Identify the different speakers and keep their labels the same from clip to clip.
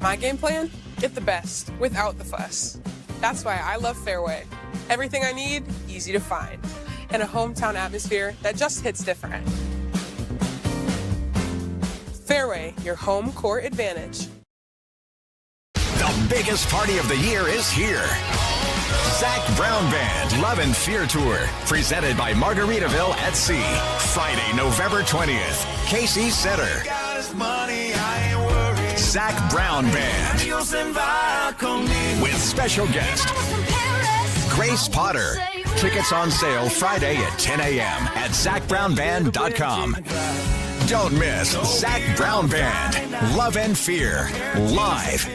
Speaker 1: My game plan? Get the best, without the fuss. That's why I love Fareway. Everything I need, easy to find. And a hometown atmosphere that just hits different. Fareway, your home court advantage.
Speaker 2: The biggest party of the year is here. Zach Brown Band Love and Fear Tour, presented by Margaritaville at Sea. Friday, November 20th, KC Center. Zach Brown Band with special guest Grace Potter. Tickets on sale Friday at 10 a.m. at ZachBrownBand.com. Don't miss Zach Brown Band Love and Fear live.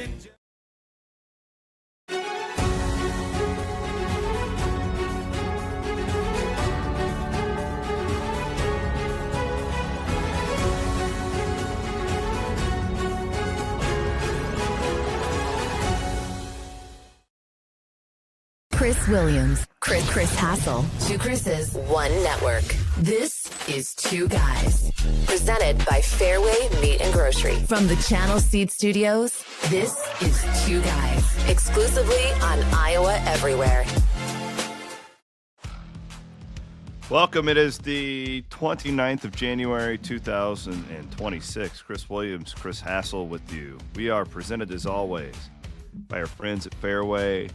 Speaker 3: Chris Williams, Chris Hassel, two Chris's, one network. This is Two Guys, presented by Fareway Meat and Grocery. From the Channel Seed Studios, this is Two Guys, exclusively on Iowa Everywhere.
Speaker 4: Welcome. It is the 29th of January, 2026. Chris Williams, Chris Hassel with you. We are presented, as always, by our friends at Fareway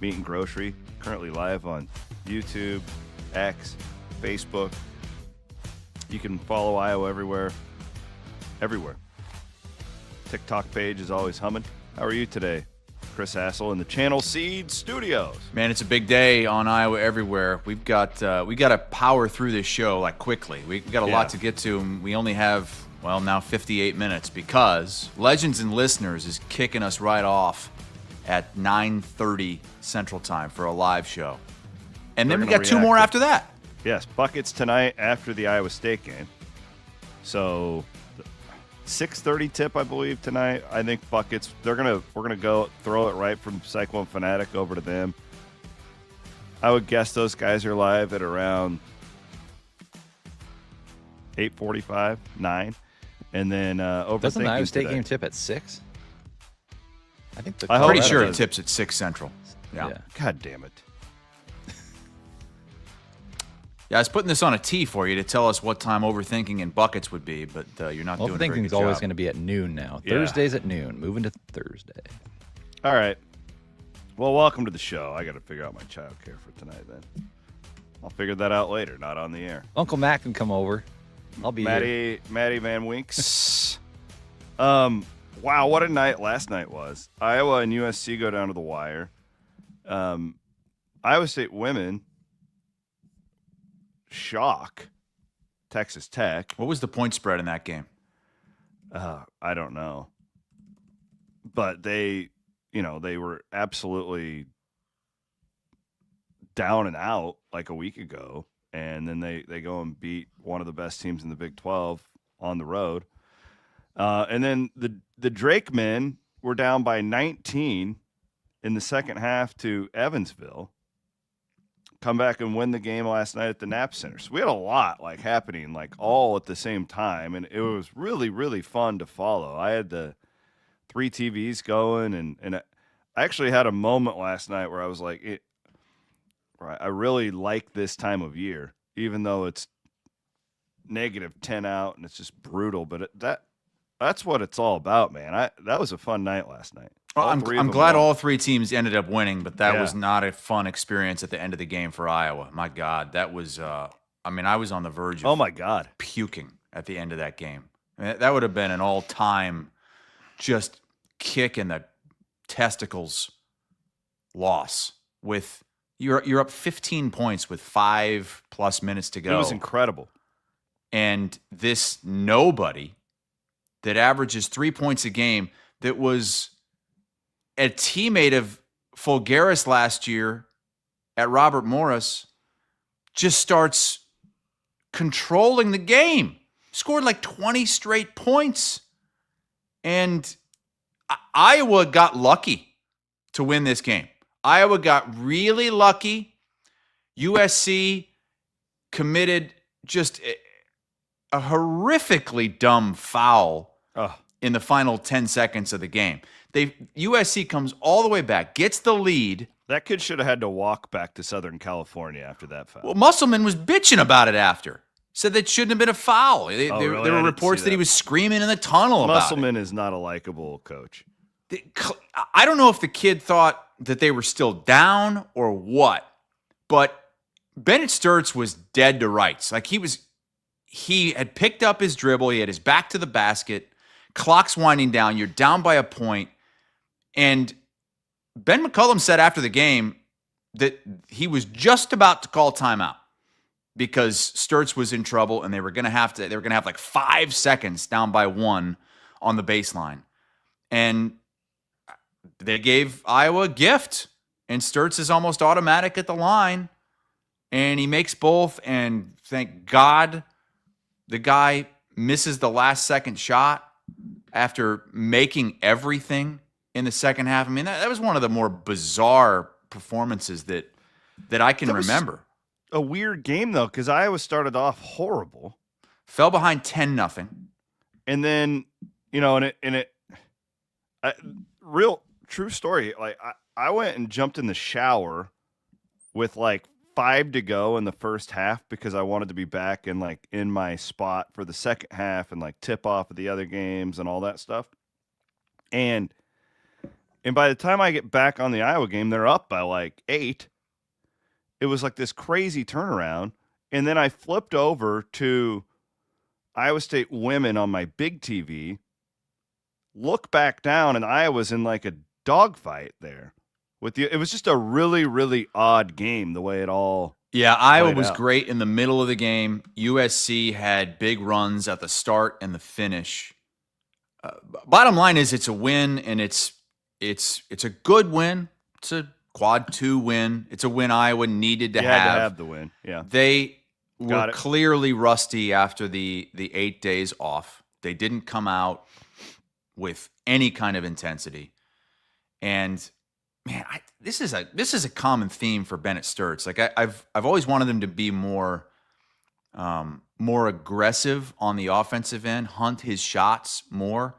Speaker 4: Meat and Grocery, currently live on YouTube, X, Facebook. You can follow Iowa everywhere. TikTok page is always humming. How are you today? Chris Hassel in the Channel Seed Studios.
Speaker 5: Man, it's a big day on Iowa Everywhere. We got to power through this show like quickly. We got a lot to get to, and we only have, well, now 58 minutes because Legends and Listeners is kicking us right off at 9:30 Central Time for a live show. And then we got two more after that.
Speaker 4: Yes, buckets tonight after the Iowa State game. So 6:30 tip, I believe, tonight. I think buckets. We're gonna go throw it right from Cyclone Fanatic over to them. I would guess those guys are live at around 8:45, 9, and then over.
Speaker 6: Doesn't the Iowa State game tip at 6? I think
Speaker 5: I'm pretty sure it tips at 6 Central. Yeah.
Speaker 4: God damn it.
Speaker 5: Yeah, I was putting this on a tee for you to tell us what time overthinking and buckets would be, but you're not doing a very good
Speaker 6: Overthinking is
Speaker 5: job.
Speaker 6: always going to be at noon now.
Speaker 4: Yeah.
Speaker 6: Thursdays at noon. Moving to Thursday.
Speaker 4: All right. Well, welcome to the show. I got to figure out my child care for tonight then. I'll figure that out later, not on the air.
Speaker 6: Uncle Matt can come over. I'll be here.
Speaker 4: Maddie Van Winks. Wow, what a night last night was. Iowa and USC go down to the wire. Iowa State women shock Texas Tech.
Speaker 5: What was the point spread in that game?
Speaker 4: I don't know. But they were absolutely down and out like a week ago. And then they go and beat one of the best teams in the Big 12 on the road. And then the Drake men were down by 19 in the second half to Evansville. Come back and win the game last night at the Knapp Center. So we had a lot happening all at the same time, and it was really, really fun to follow. I had the 3 TVs going, and I actually had a moment last night where I was like, I really like this time of year, even though it's -10 out and it's just brutal. But that's what it's all about, man. That was a fun night last night.
Speaker 5: Well, I'm glad all 3 teams ended up winning, but that was not a fun experience at the end of the game for Iowa. My God, that was I was on the verge of puking at the end of that game. That would have been an all-time just kick in the testicles loss. With you're up 15 points with 5+ minutes to go.
Speaker 4: It was incredible.
Speaker 5: And this nobody that averages 3 points a game, that was a teammate of Fulgaris last year at Robert Morris, just starts controlling the game. Scored 20 straight points. And Iowa got lucky to win this game. Iowa got really lucky. USC committed just a horrifically dumb foul in the final 10 seconds of the game. USC comes all the way back, gets the lead.
Speaker 4: That kid should have had to walk back to Southern California after that foul.
Speaker 5: Well, Musselman was bitching about it after. Said that shouldn't have been a foul.
Speaker 4: Really?
Speaker 5: There were reports that he was screaming in the tunnel about it.
Speaker 4: Musselman is not a likable coach.
Speaker 5: I don't know if the kid thought that they were still down or what, but Bennett Sturtz was dead to rights. Like he had picked up his dribble. He had his back to the basket. Clock's winding down. You're down by a point. And Ben McCullum said after the game that he was just about to call timeout because Sturtz was in trouble and they were going to have like 5 seconds down by 1 on the baseline. And they gave Iowa a gift, and Sturtz is almost automatic at the line, and he makes both, and thank God the guy misses the last second shot after making everything in the second half. I mean, that was one of the more bizarre performances that I can remember.
Speaker 4: A weird game, though, because Iowa started off horrible.
Speaker 5: Fell behind 10-0.
Speaker 4: And then, real true story. Like I went and jumped in the shower with like 5 to go in the first half because I wanted to be back in my spot for the second half and like tip off of the other games and all that stuff. And by the time I get back on the Iowa game, they're up by like 8. It was like this crazy turnaround. And then I flipped over to Iowa State women on my big TV, look back down, and Iowa's in like a dogfight there. It was just a really, really odd game the way it all.
Speaker 5: Yeah, Iowa was great in the middle of the game. USC had big runs at the start and the finish. Bottom line is, it's a win, and it's a good win. It's a quad 2 win. It's a win Iowa needed to have.
Speaker 4: Had to have the win. Yeah,
Speaker 5: they were clearly rusty after the 8 days off. They didn't come out with any kind of intensity, and man, this is a common theme for Bennett Sturtz. Like I've always wanted them to be more aggressive on the offensive end, hunt his shots more,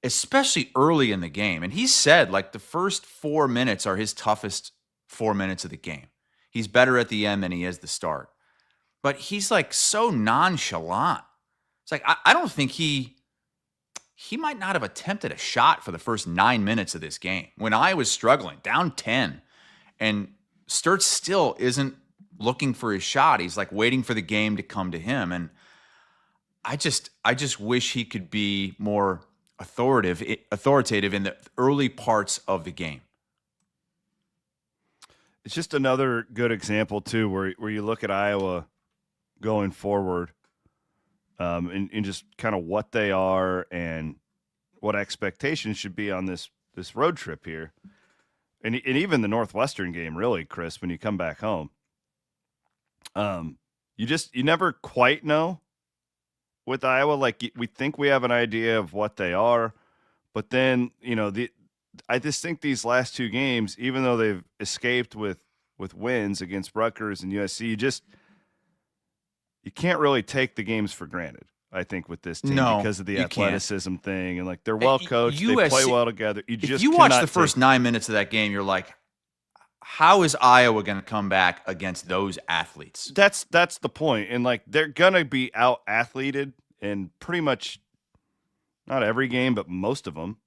Speaker 5: especially early in the game. And he said like the first 4 minutes are his toughest 4 minutes of the game. He's better at the end than he is the start. But he's like so nonchalant. It's like I don't think he might not have attempted a shot for the first 9 minutes of this game when I was struggling, down 10. And Sturtz still isn't looking for his shot. He's like waiting for the game to come to him. And I just wish he could be more authoritative in the early parts of the game.
Speaker 4: It's just another good example, too, where you look at Iowa going forward. And just kind of what they are and what expectations should be on this road trip here. And even the Northwestern game, really, Chris, when you come back home. You never quite know with Iowa. Like, we think we have an idea of what they are, but then, I just think these last 2 games, even though they've escaped with wins against Rutgers and USC, you can't really take the games for granted, I think, with this team because of the athleticism thing. And, like, they're well coached. They play well together.
Speaker 5: If you watch the first 9 minutes of that game, you're like, how is Iowa going to come back against those athletes?
Speaker 4: That's the point. And, like, they're going to be out-athleted in pretty much not every game, but most of them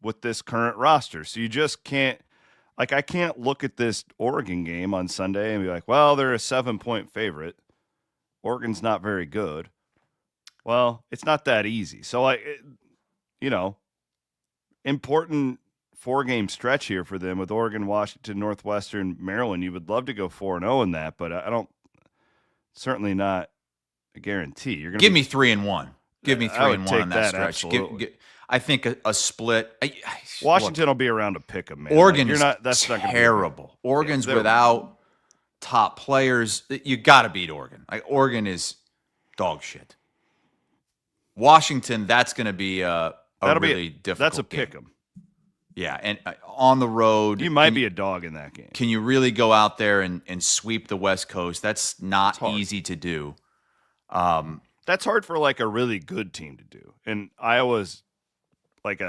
Speaker 4: with this current roster. So you just can't – like, I can't look at this Oregon game on Sunday and be like, well, they're a 7-point favorite. Oregon's not very good. Well, it's not that easy. So, important 4-game stretch here for them with Oregon, Washington, Northwestern, Maryland. You would love to go 4-0 in that, but I don't. Certainly not a guarantee. You're gonna
Speaker 5: give me 3-1. Give me 3-1 on that stretch. I think a split.
Speaker 4: Washington will be around to pick them.
Speaker 5: Oregon is terrible. Oregon's without top players. You got to beat Oregon. Like, Oregon is dog shit. Washington, that's going to be a really difficult.
Speaker 4: That's a pick 'em.
Speaker 5: Yeah, and on the road,
Speaker 4: you might be a dog in that game.
Speaker 5: Can you really go out there and sweep the West Coast? That's not easy to do.
Speaker 4: That's hard for like a really good team to do. And Iowa's like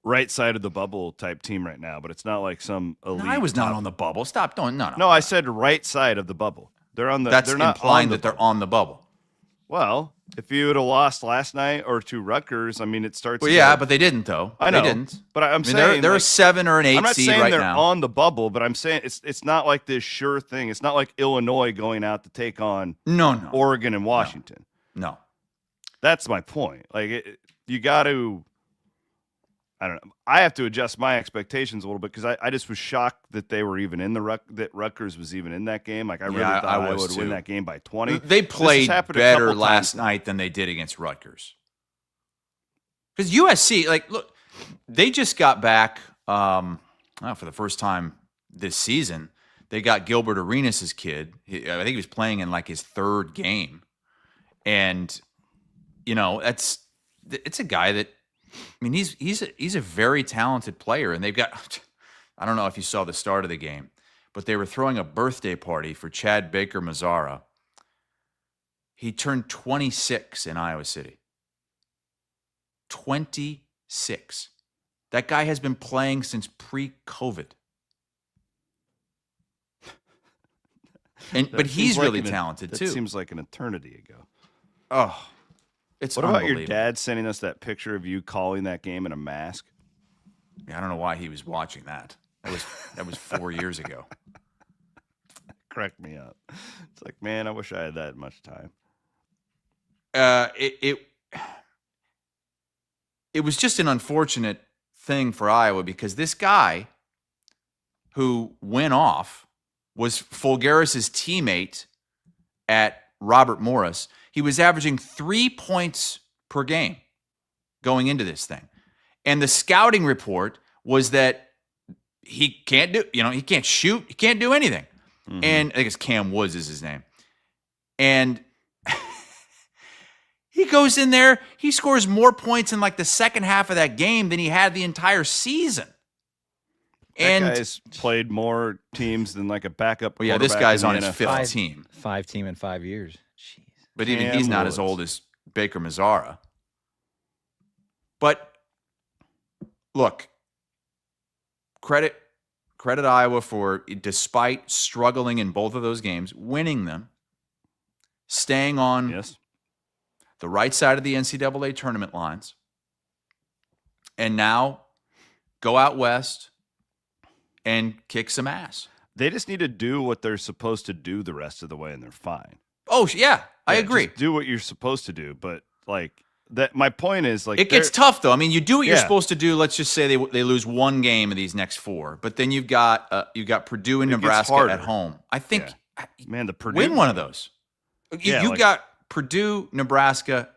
Speaker 4: right side of the bubble type team right now, but it's not like some elite.
Speaker 5: No, I was not on the bubble. Stop doing no.
Speaker 4: No, I said right side of the bubble. They're on the.
Speaker 5: That's
Speaker 4: they're not
Speaker 5: implying
Speaker 4: on the
Speaker 5: that they're
Speaker 4: bubble.
Speaker 5: on the bubble.
Speaker 4: Well, if you would have lost last night or to Rutgers, I mean, it starts.
Speaker 5: Well, yeah, but they didn't though.
Speaker 4: I know,
Speaker 5: they didn't.
Speaker 4: But I'm
Speaker 5: I mean,
Speaker 4: saying
Speaker 5: they're
Speaker 4: like,
Speaker 5: a 7 or an 8
Speaker 4: I'm not
Speaker 5: seed
Speaker 4: saying
Speaker 5: right
Speaker 4: they're
Speaker 5: now.
Speaker 4: on the bubble, but I'm saying it's not like this sure thing. It's not like Illinois going out to take on
Speaker 5: No.
Speaker 4: Oregon and Washington.
Speaker 5: No.
Speaker 4: That's my point. Like you got to. I don't know. I have to adjust my expectations a little bit because I just was shocked that they were even in that Rutgers was even in that game. Like I really thought I would win that game by 20.
Speaker 5: They played better last night than they did against Rutgers. Because USC, like, look, they just got back for the first time this season. They got Gilbert Arenas' kid. I think he was playing in like his third game, and it's a guy that. I mean, he's a very talented player, and they've got. I don't know if you saw the start of the game, but they were throwing a birthday party for Chad Baker Mazzara. He turned 26 in Iowa City. 26. That guy has been playing since pre-COVID, but he's really talented too.
Speaker 4: It seems like an eternity ago.
Speaker 5: Oh.
Speaker 4: What about your dad sending us that picture of you calling that game in a mask?
Speaker 5: Yeah, I don't know why he was watching that. That was 4 years ago.
Speaker 4: Cracked me up. It's like, man, I wish I had that much time.
Speaker 5: It was just an unfortunate thing for Iowa because this guy who went off was Fulgaris's teammate at Robert Morris. He was averaging 3 points per game going into this thing. And the scouting report was that he can't shoot, he can't do anything. Mm-hmm. And I guess Cam Woods is his name. And he goes in there, he scores more points in like the second half of that game than he had the entire season.
Speaker 4: That guy's played more teams than like a backup.
Speaker 5: Well, yeah, this guy's on his fifth team.
Speaker 7: Five team in 5 years. Jeez.
Speaker 5: But even he's not as old as Baker Mazzara. But look, credit Iowa for, despite struggling in both of those games, winning them, staying on the right side of the NCAA tournament lines, and now go out west and kick some ass.
Speaker 4: They just need to do what they're supposed to do the rest of the way, and they're fine.
Speaker 5: Oh, yeah, I agree.
Speaker 4: Just do what you're supposed to do, but like that. My point is, like,
Speaker 5: it gets tough though. I mean, you do what you're supposed to do. Let's just say they lose one game of these next four, but then you've got Purdue and Nebraska at home. I think,
Speaker 4: man, the Purdue
Speaker 5: win one of those. You got Purdue, Nebraska,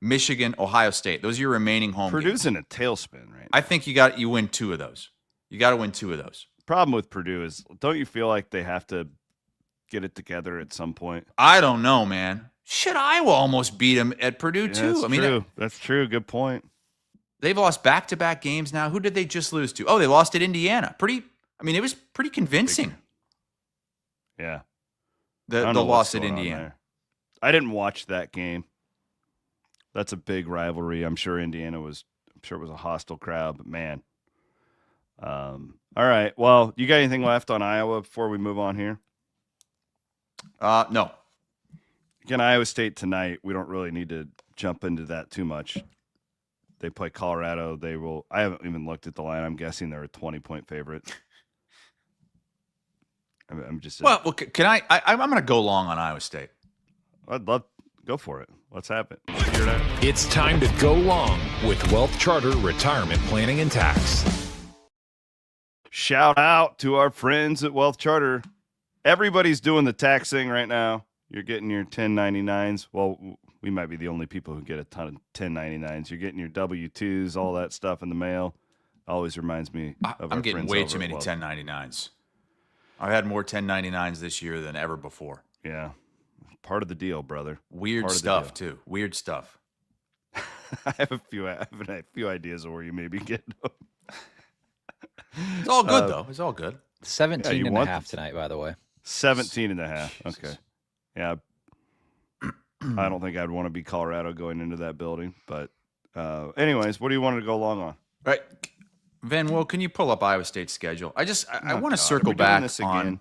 Speaker 5: Michigan, Ohio State. Those are your remaining home
Speaker 4: Purdue's
Speaker 5: games.
Speaker 4: in a tailspin right now.
Speaker 5: I think you win two of those. You got to win two of those.
Speaker 4: Problem with Purdue is, don't you feel like they have to get it together at some point?
Speaker 5: I don't know, man. Shit, Iowa almost beat them at Purdue too.
Speaker 4: That's true. Good point.
Speaker 5: They've lost back-to-back games now. Who did they just lose to? Oh, they lost at Indiana. It was pretty convincing.
Speaker 4: Yeah.
Speaker 5: The loss at Indiana.
Speaker 4: I didn't watch that game. That's a big rivalry. I'm sure it was a hostile crowd, but man. All right. Well, you got anything left on Iowa before we move on here?
Speaker 5: No.
Speaker 4: Again, Iowa State tonight. We don't really need to jump into that too much. They play Colorado. They will. I haven't even looked at the line. I'm guessing they're a 20-point favorite. I'm just.
Speaker 5: Well, can I? I'm going to go long on Iowa State.
Speaker 4: I'd love. Go for it. Let's have it.
Speaker 8: It's time to go long with Wealth Charter Retirement Planning and Tax.
Speaker 4: Shout out to our friends at Wealth Charter. Everybody's doing the tax thing right now. You're getting your 1099s. Well, we might be the only people who get a ton of 1099s. You're getting your W-2s, all that stuff in the mail. Always reminds me of
Speaker 5: I'm getting way too many 1099s. I've had more 1099s this year than ever before.
Speaker 4: Yeah. Part of the deal, brother.
Speaker 5: Weird stuff, too. Weird stuff.
Speaker 4: I have a few ideas of where you maybe get them.
Speaker 5: It's all good, though. It's all good.
Speaker 7: 17 and a half tonight, by the way.
Speaker 4: 17 and a half. Okay. Yeah. I don't think I'd want to be Colorado going into that building. But anyways, what do you want to go long on?
Speaker 5: Right. Van, can you pull up Iowa State's schedule? I want to circle back on.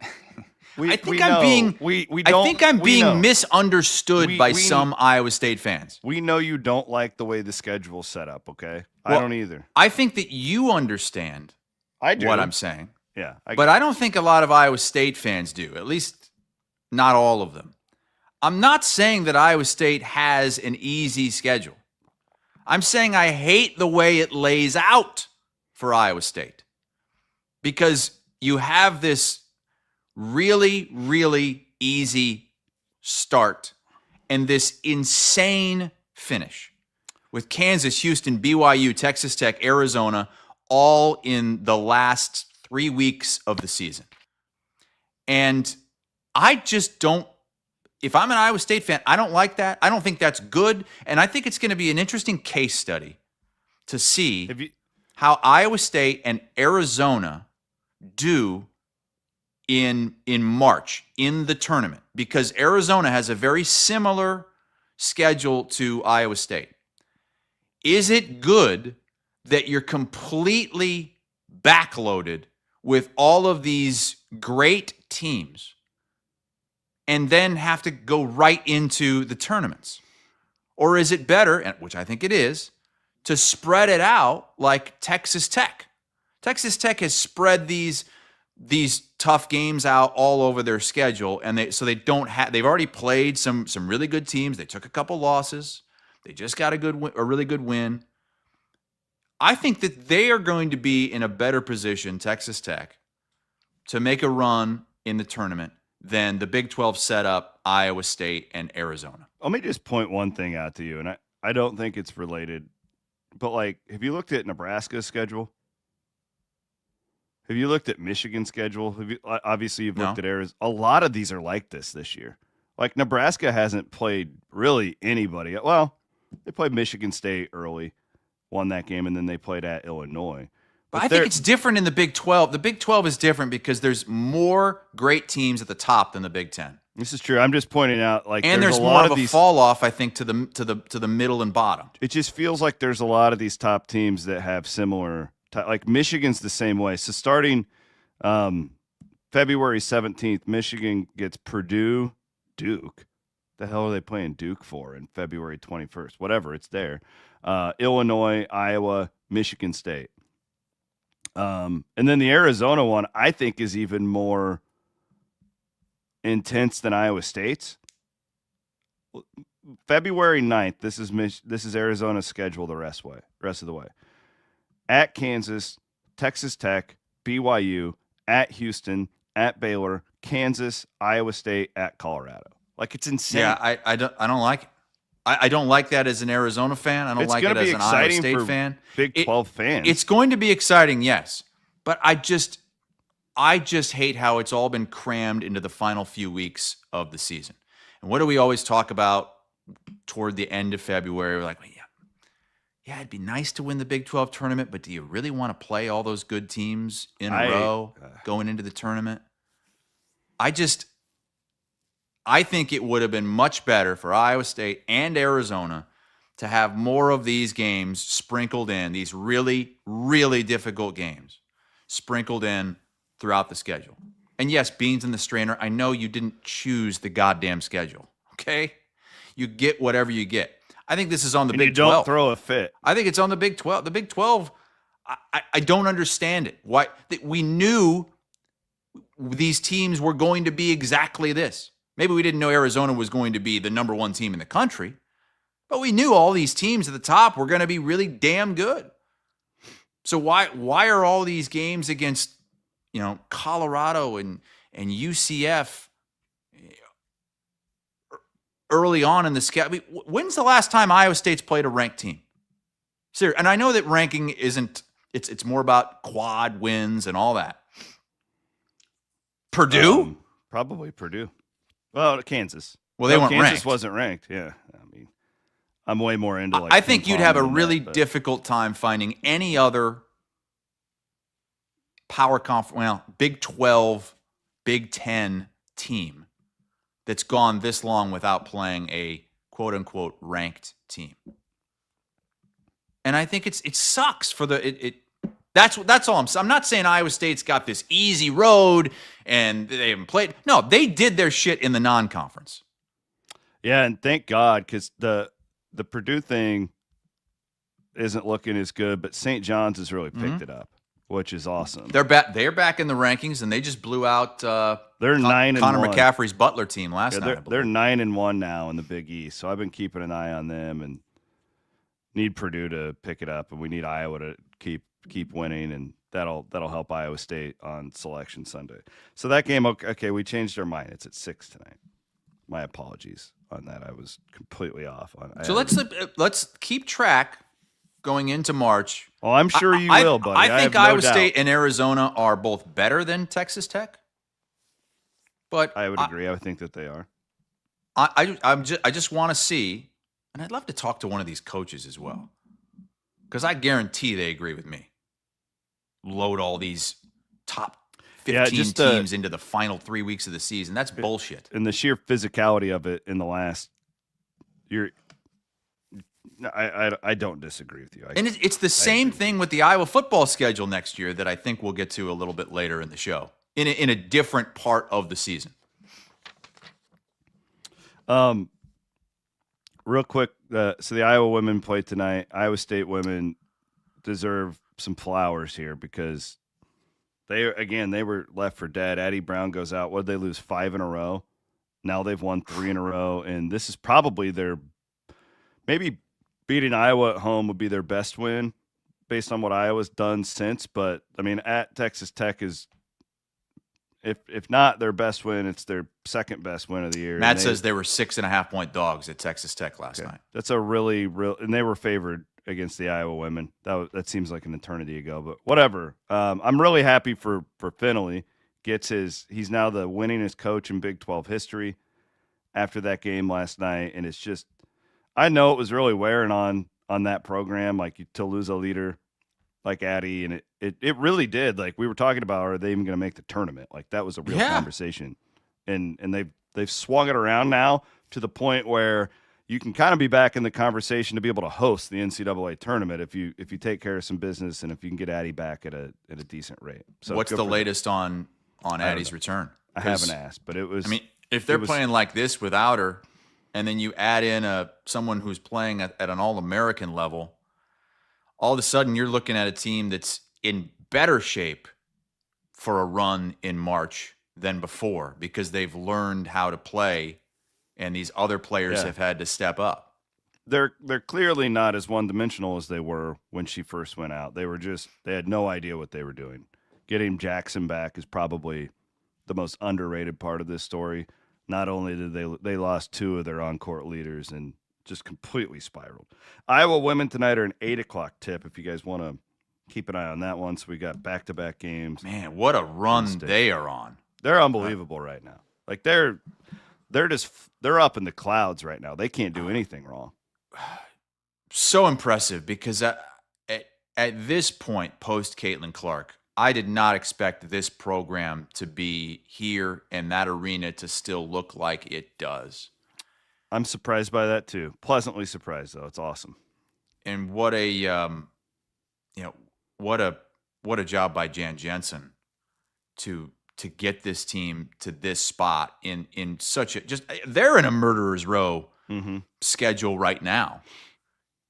Speaker 5: I think I'm being misunderstood by some Iowa State fans.
Speaker 4: We know you don't like the way the schedule's set up, okay? I don't either.
Speaker 5: I think that you understand what I'm saying.
Speaker 4: Yeah.
Speaker 5: But I don't think a lot of Iowa State fans do, at least not all of them. I'm not saying that Iowa State has an easy schedule. I'm saying I hate the way it lays out for Iowa State because you have this really, really easy start and this insane finish with Kansas, Houston, BYU, Texas Tech, Arizona, all in the last 3 weeks of the season. And I just don't, if I'm an Iowa State fan, I don't like that. I don't think that's good. And I think it's going to be an interesting case study to see how Iowa State and Arizona do in March in the tournament, because Arizona has a very similar schedule to Iowa State. Is it good that you're completely backloaded with all of these great teams and then have to go right into the tournaments? Or is it better, which I think it is, to spread it out like Texas Tech? Texas Tech has spread these tough games out all over their schedule, and they've already played some really good teams. They took a couple losses. They just got a really good win. I think that they are going to be in a better position, Texas Tech, to make a run in the tournament than the Big 12 setup, Iowa State and Arizona.
Speaker 4: Let me just point one thing out to you, and I don't think it's related, but have you looked at Nebraska's schedule? Have you looked at Michigan's schedule? Obviously, you've looked at Arizona. A lot of these are like this year. Like Nebraska hasn't played really anybody. Well, they played Michigan State early, won that game, and then they played at Illinois.
Speaker 5: But I think it's different in the Big 12. The Big 12 is different because there's more great teams at the top than the Big 10.
Speaker 4: This is true. I'm just pointing out,
Speaker 5: and there's more of a fall off, I think, to the middle and bottom.
Speaker 4: It just feels like there's a lot of these top teams that have similar. Like Michigan's the same way. So starting February 17th, Michigan gets Purdue, Duke. The hell are they playing Duke for in February 21st? Whatever, it's there. Illinois, Iowa, Michigan State. And then the Arizona one, I think, is even more intense than Iowa State's. February 9th, this is Arizona's schedule the rest of the way. At Kansas, Texas Tech, BYU, at Houston, at Baylor, Kansas, Iowa State, at Colorado. It's insane.
Speaker 5: Yeah, I don't like it. I don't like that as an Arizona fan. I don't like it as an Iowa State fan.
Speaker 4: Big 12 fans.
Speaker 5: It's going to be exciting, yes. But I just hate how it's all been crammed into the final few weeks of the season. And what do we always talk about toward the end of February? We're like, yeah, it'd be nice to win the Big 12 tournament, but do you really want to play all those good teams in a row going into the tournament? I think it would have been much better for Iowa State and Arizona to have more of these games sprinkled in, these really, really difficult games sprinkled in throughout the schedule. And yes, beans in the strainer, I know you didn't choose the goddamn schedule, okay? You get whatever you get. I think this is on the Big 12.
Speaker 4: Don't throw a fit.
Speaker 5: I think it's on the Big 12. The Big 12, I don't understand it. Why? We knew these teams were going to be exactly this. Maybe we didn't know Arizona was going to be the number one team in the country, but we knew all these teams at the top were going to be really damn good. So why are all these games against, Colorado and UCF early on in the schedule? When's the last time Iowa State's played a ranked team? Seriously, and I know that ranking isn't. It's more about quad wins and all that. Purdue,
Speaker 4: probably Purdue. Well, Kansas.
Speaker 5: Well, they weren't
Speaker 4: Kansas
Speaker 5: ranked.
Speaker 4: Wasn't ranked. Yeah, I'm way more into
Speaker 5: I think you'd have a really difficult time finding any other Big 12, Big 10 team that's gone this long without playing a quote-unquote ranked team. And I think it sucks for That's all I'm not saying Iowa State's got this easy road and they haven't played. No, they did their shit in the non-conference.
Speaker 4: Yeah, and thank God, because the Purdue thing isn't looking as good, but St. John's has really picked it up, which is awesome.
Speaker 5: They're back in the rankings, and they just blew out
Speaker 4: they're 9-1.
Speaker 5: Connor McCaffrey's Butler team last night.
Speaker 4: They're 9-1 now in the Big East, so I've been keeping an eye on them and need Purdue to pick it up, and we need Iowa to keep winning, and that'll help Iowa State on Selection Sunday. So that game, okay, we changed our mind. It's at 6 tonight. My apologies on that. I was completely off on.
Speaker 5: So let's keep track going into March.
Speaker 4: Oh, I'm sure you will, buddy.
Speaker 5: I think Iowa State and Arizona are both better than Texas Tech. But
Speaker 4: I would agree. I would think that they are.
Speaker 5: I just want to see, and I'd love to talk to one of these coaches as well, because I guarantee they agree with me. Load all these top 15 teams into the final 3 weeks of the season. That's bullshit.
Speaker 4: And the sheer physicality of it in the last year, I don't disagree with you.
Speaker 5: And it's the same thing with the Iowa football schedule next year that I think we'll get to a little bit later in the show, in a different part of the season.
Speaker 4: Real quick, so the Iowa women played tonight. Iowa State women deserve some flowers here because they were left for dead. Addie Brown goes out. What did they lose? 5 in a row. Now they've won 3 in a row, and this is probably maybe beating Iowa at home would be their best win based on what Iowa's done since. But I mean, at Texas Tech is, if not their best win, it's their second best win of the year.
Speaker 5: Matt says they were 6.5-point dogs at Texas Tech last night.
Speaker 4: That's a really and they were favored against the Iowa women. That seems like an eternity ago, but whatever. I'm really happy for Fennelly. He's now the winningest coach in Big 12 history after that game last night, and it's just, I know it was really wearing on that program, like to lose a leader like Addie, and it really did. Like we were talking about, are they even going to make the tournament? Like that was a real conversation, and they've swung it around now to the point where you can kind of be back in the conversation to be able to host the NCAA tournament if you take care of some business and if you can get Addie back at a decent rate. So
Speaker 5: what's the latest on Addie's return?
Speaker 4: I haven't asked, but it was.
Speaker 5: I mean, if they're playing like this without her, and then you add in someone who's playing at an All-American level, all of a sudden you're looking at a team that's in better shape for a run in March than before because they've learned how to play. And these other players have had to step up.
Speaker 4: They're clearly not as one-dimensional as they were when she first went out. They had no idea what they were doing. Getting Jackson back is probably the most underrated part of this story. Not only did they lost 2 of their on-court leaders and just completely spiraled. Iowa women tonight are an 8:00 tip if you guys want to keep an eye on that one. So we got back-to-back games.
Speaker 5: Man, what a run they are on.
Speaker 4: They're unbelievable right now. Like they're up in the clouds right now. They can't do anything wrong.
Speaker 5: So impressive because at this point, post Caitlin Clark, I did not expect this program to be here and that arena to still look like it does.
Speaker 4: I'm surprised by that too. Pleasantly surprised though. It's awesome.
Speaker 5: And what a what a job by Jan Jensen to get this team to this spot in such a they're in a murderer's row schedule right now.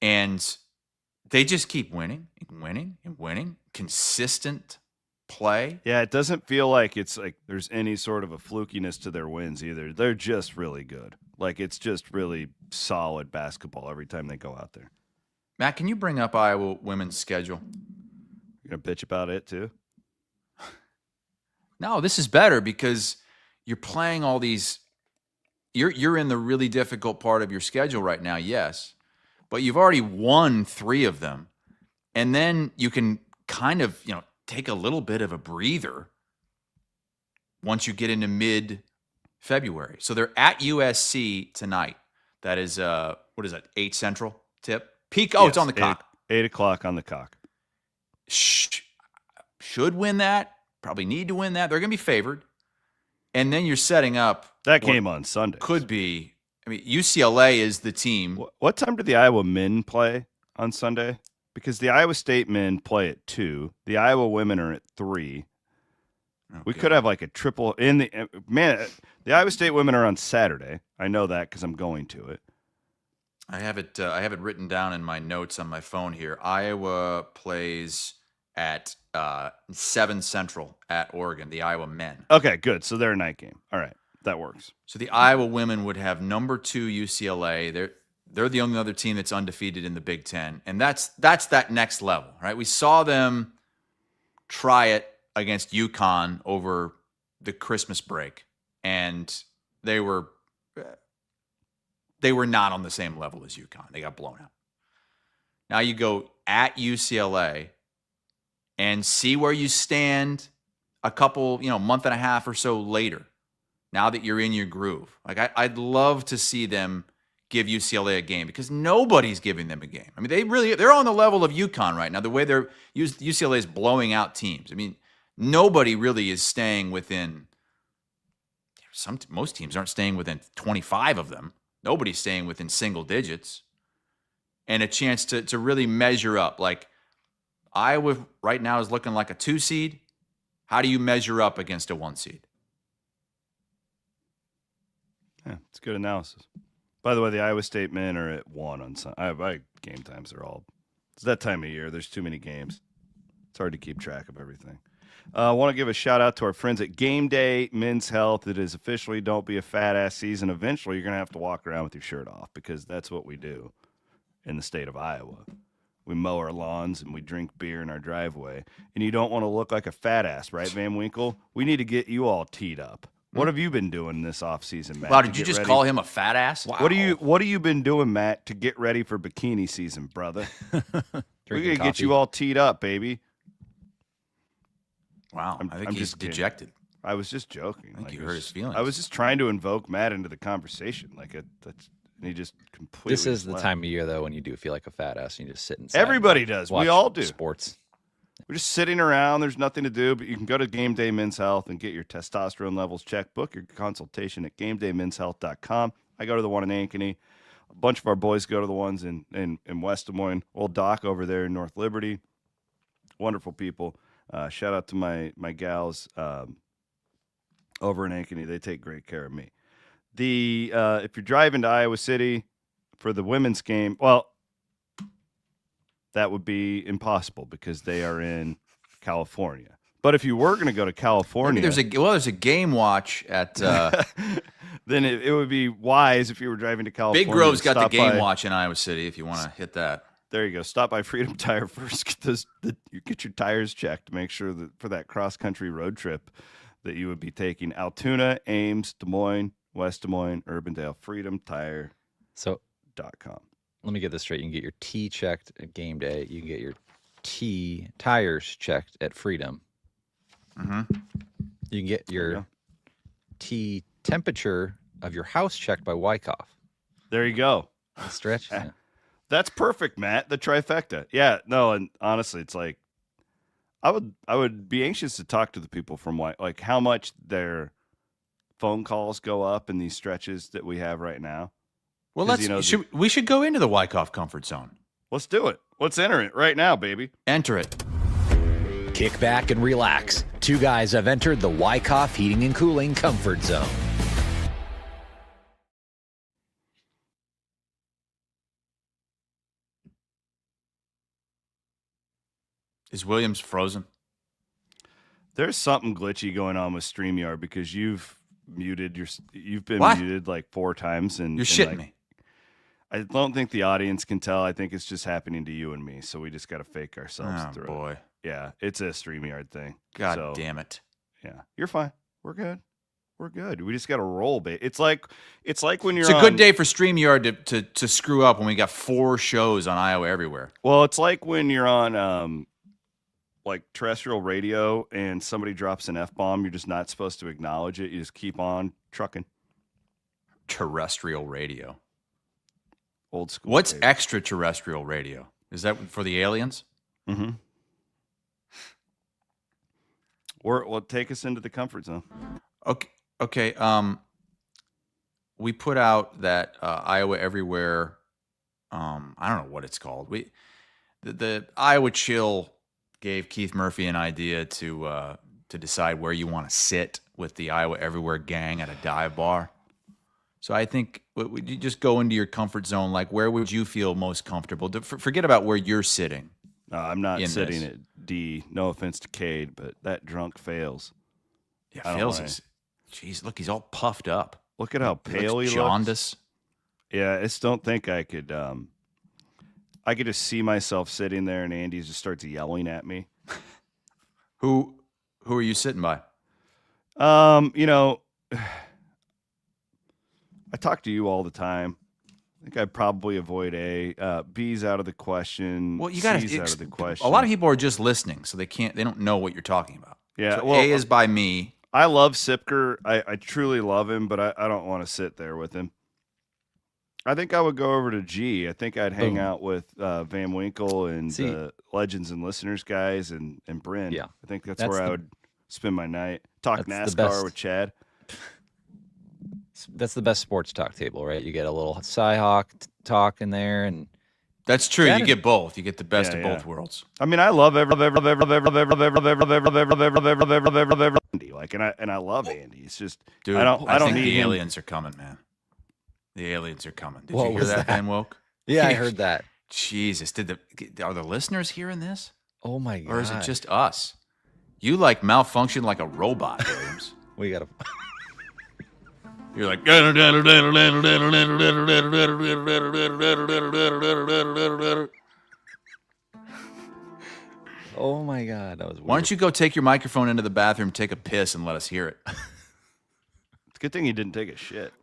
Speaker 5: And they just keep winning and winning and winning. Consistent play.
Speaker 4: Yeah, it doesn't feel like it's like there's any sort of a flukiness to their wins either. They're just really good. Like it's just really solid basketball every time they go out there.
Speaker 5: Matt, can you bring up Iowa women's schedule?
Speaker 4: You're going to bitch about it too?
Speaker 5: No, this is better because you're playing all these. You're in the really difficult part of your schedule right now, yes, but you've already won 3 of them, and then you can kind of take a little bit of a breather once you get into mid-February. So they're at USC tonight. That is what is that? 8 Central tip. Peak. Oh, yes, it's on the cock.
Speaker 4: 8:00 on the cock.
Speaker 5: Should win that. Probably need to win that. They're going to be favored. And then you're setting up.
Speaker 4: That game on Sunday.
Speaker 5: Could be. I mean, UCLA is the team.
Speaker 4: What time did the Iowa men play on Sunday? because the Iowa State men play at 2. The Iowa women are at 3. Okay. We could have like a triple in the man. The Iowa State women are on Saturday. I know that because I'm going to it.
Speaker 5: I have it. I have it written down in my notes on my phone here. Iowa plays at 7 Central at Oregon. The Iowa men.
Speaker 4: Okay, good. So they're a night game. All right, that works.
Speaker 5: So the Iowa women would have number 2 UCLA. They're the only other team that's undefeated in the Big Ten, and that's that next level, right? We saw them try it against UConn over the Christmas break, and they were not on the same level as UConn. They got blown out. Now you go at UCLA and see where you stand a couple, month and a half or so later, now that you're in your groove. Like I'd love to see them give UCLA a game because nobody's giving them a game. I mean, they're on the level of UConn right now, the way UCLA is blowing out teams. I mean, nobody really is staying within most teams aren't staying within 25 of them. Nobody's staying within single digits. And a chance to really measure up. Like Iowa right now is looking like a 2 seed. How do you measure up against a 1 seed?
Speaker 4: Yeah, it's good analysis. By the way, the Iowa State men are at 1 on Sunday. Game times are all. It's that time of year. There's too many games. It's hard to keep track of everything. I want to give a shout out to our friends at Game Day Men's Health. It is officially Don't Be a Fat Ass season. Eventually, you're going to have to walk around with your shirt off because that's what we do in the state of Iowa. We mow our lawns and we drink beer in our driveway. And you don't want to look like a fat ass, right, Van Winkle? We need to get you all teed up. What have you been doing this offseason, Matt?
Speaker 5: Wow, did you just call him a fat ass? Wow.
Speaker 4: What have you been doing, Matt, to get ready for bikini season, brother? We're going to get you all teed up, baby.
Speaker 5: Wow, I think he's dejected.
Speaker 4: I was just joking.
Speaker 5: I think you hurt his feelings.
Speaker 4: I was just trying to invoke Matt into the conversation. And he just completely.
Speaker 7: This is the
Speaker 4: left.
Speaker 7: time of year, though, when you do feel like a fat ass and you just sit inside.
Speaker 4: Everybody does. We all do.
Speaker 7: Sports.
Speaker 4: We're just sitting around. There's nothing to do, but you can go to Game Day Men's Health and get your testosterone levels checked. Book your consultation at GameDayMen'sHealth.com. I go to the one in Ankeny. A bunch of our boys go to the ones in West Des Moines. Old Doc over there in North Liberty. Wonderful people. Shout out to my gals over in Ankeny. They take great care of me. If you're driving to Iowa City for the women's game, well, that would be impossible because they are in California. But if you were going to go to California,
Speaker 5: there's a game watch at.
Speaker 4: Then it would be wise if you were driving to California.
Speaker 5: Big Grove's got the game watch in Iowa City. If you want to hit that.
Speaker 4: There you go. Stop by Freedom Tire first. Get your tires checked to make sure that for that cross-country road trip that you would be taking. Altoona, Ames, Des Moines, West Des Moines, Urbandale, freedomtire.com.
Speaker 7: So let me get this straight. You can get your T checked at Game Day. You can get your T tires checked at Freedom.
Speaker 5: Mm-hmm.
Speaker 7: You can get your T temperature of your house checked by Wyckoff.
Speaker 4: There you go.
Speaker 7: Stretch. Yeah.
Speaker 4: That's perfect, Matt. The trifecta. Yeah, no, and honestly, it's like I would be anxious to talk to the people from like how much their phone calls go up in these stretches that we have right now.
Speaker 5: Well, we should go into the Wyckoff comfort zone.
Speaker 4: Let's do it. Let's enter it right now, baby.
Speaker 5: Enter it.
Speaker 8: Kick back and relax. 2 guys have entered the Wyckoff Heating and Cooling comfort zone.
Speaker 5: Is Williams frozen?
Speaker 4: There's something glitchy going on with StreamYard because you've been muted like 4 times and
Speaker 5: you're shitting me.
Speaker 4: I don't think the audience can tell. I think it's just happening to you and me. So we just got to fake ourselves through
Speaker 5: boy.
Speaker 4: it. Yeah, it's a StreamYard thing.
Speaker 5: God damn it.
Speaker 4: Yeah, you're fine. We're good. We're good. We just got to roll, babe. It's like when you're.
Speaker 5: It's a good day for StreamYard to screw up when we got 4 shows on Iowa Everywhere.
Speaker 4: Well, it's like when you're on like terrestrial radio and somebody drops an F-bomb, you're just not supposed to acknowledge it. You just keep on trucking.
Speaker 5: Terrestrial radio.
Speaker 4: Old school.
Speaker 5: What's extraterrestrial radio? Is that for the aliens?
Speaker 4: Mm-hmm. Well, take us into the comfort zone.
Speaker 5: Okay. We put out that Iowa Everywhere. I don't know what it's called. The Iowa Chill gave Keith Murphy an idea to decide where you want to sit with the Iowa Everywhere gang at a dive bar. So I think would you just go into your comfort zone? Like, where would you feel most comfortable? Forget about where you're sitting.
Speaker 4: I'm not sitting at D. No offense to Cade, but that drunk fails.
Speaker 5: Yeah, fails is. Jeez, look, he's all puffed up.
Speaker 4: Look at how pale he looks.
Speaker 5: Jaundice.
Speaker 4: Yeah, I just don't think I could. I could just see myself sitting there, and Andy just starts yelling at me.
Speaker 5: Who are you sitting by?
Speaker 4: You know, I talk to you all the time. I think I'd probably avoid A. B's out of the question.
Speaker 5: Well, you got
Speaker 4: C's out of the question.
Speaker 5: A lot of people are just listening, so they don't know what you're talking about.
Speaker 4: Yeah,
Speaker 5: so
Speaker 4: well,
Speaker 5: A is by me.
Speaker 4: I love Sipker. I truly love him, but I don't want to sit there with him. I think I would go over to G. I think I'd hang out with Van Winkle and Legends and Listeners guys and Bryn.
Speaker 7: Yeah.
Speaker 4: I think that's where I would spend my night. Talk NASCAR with Chad.
Speaker 7: That's the best sports talk table, right? You get a little Cyhawk talk in there, and
Speaker 5: that's true. You get both. You get the best of both worlds.
Speaker 4: I mean, I love Andy. Like, and I love Andy. It's just,
Speaker 5: dude. I don't need the aliens are coming, man. The aliens are coming. Did you hear that, Van Woke?
Speaker 7: Yeah, I heard that.
Speaker 5: Jesus, are the listeners hearing this?
Speaker 7: Oh my god!
Speaker 5: Or is it just us? You like malfunction like a robot, Williams.
Speaker 7: We gotta.
Speaker 5: You're like.
Speaker 7: Oh my god, that was weird.
Speaker 5: Why don't you go take your microphone into the bathroom, take a piss, and let us hear it?
Speaker 4: It's a good thing you didn't take a shit.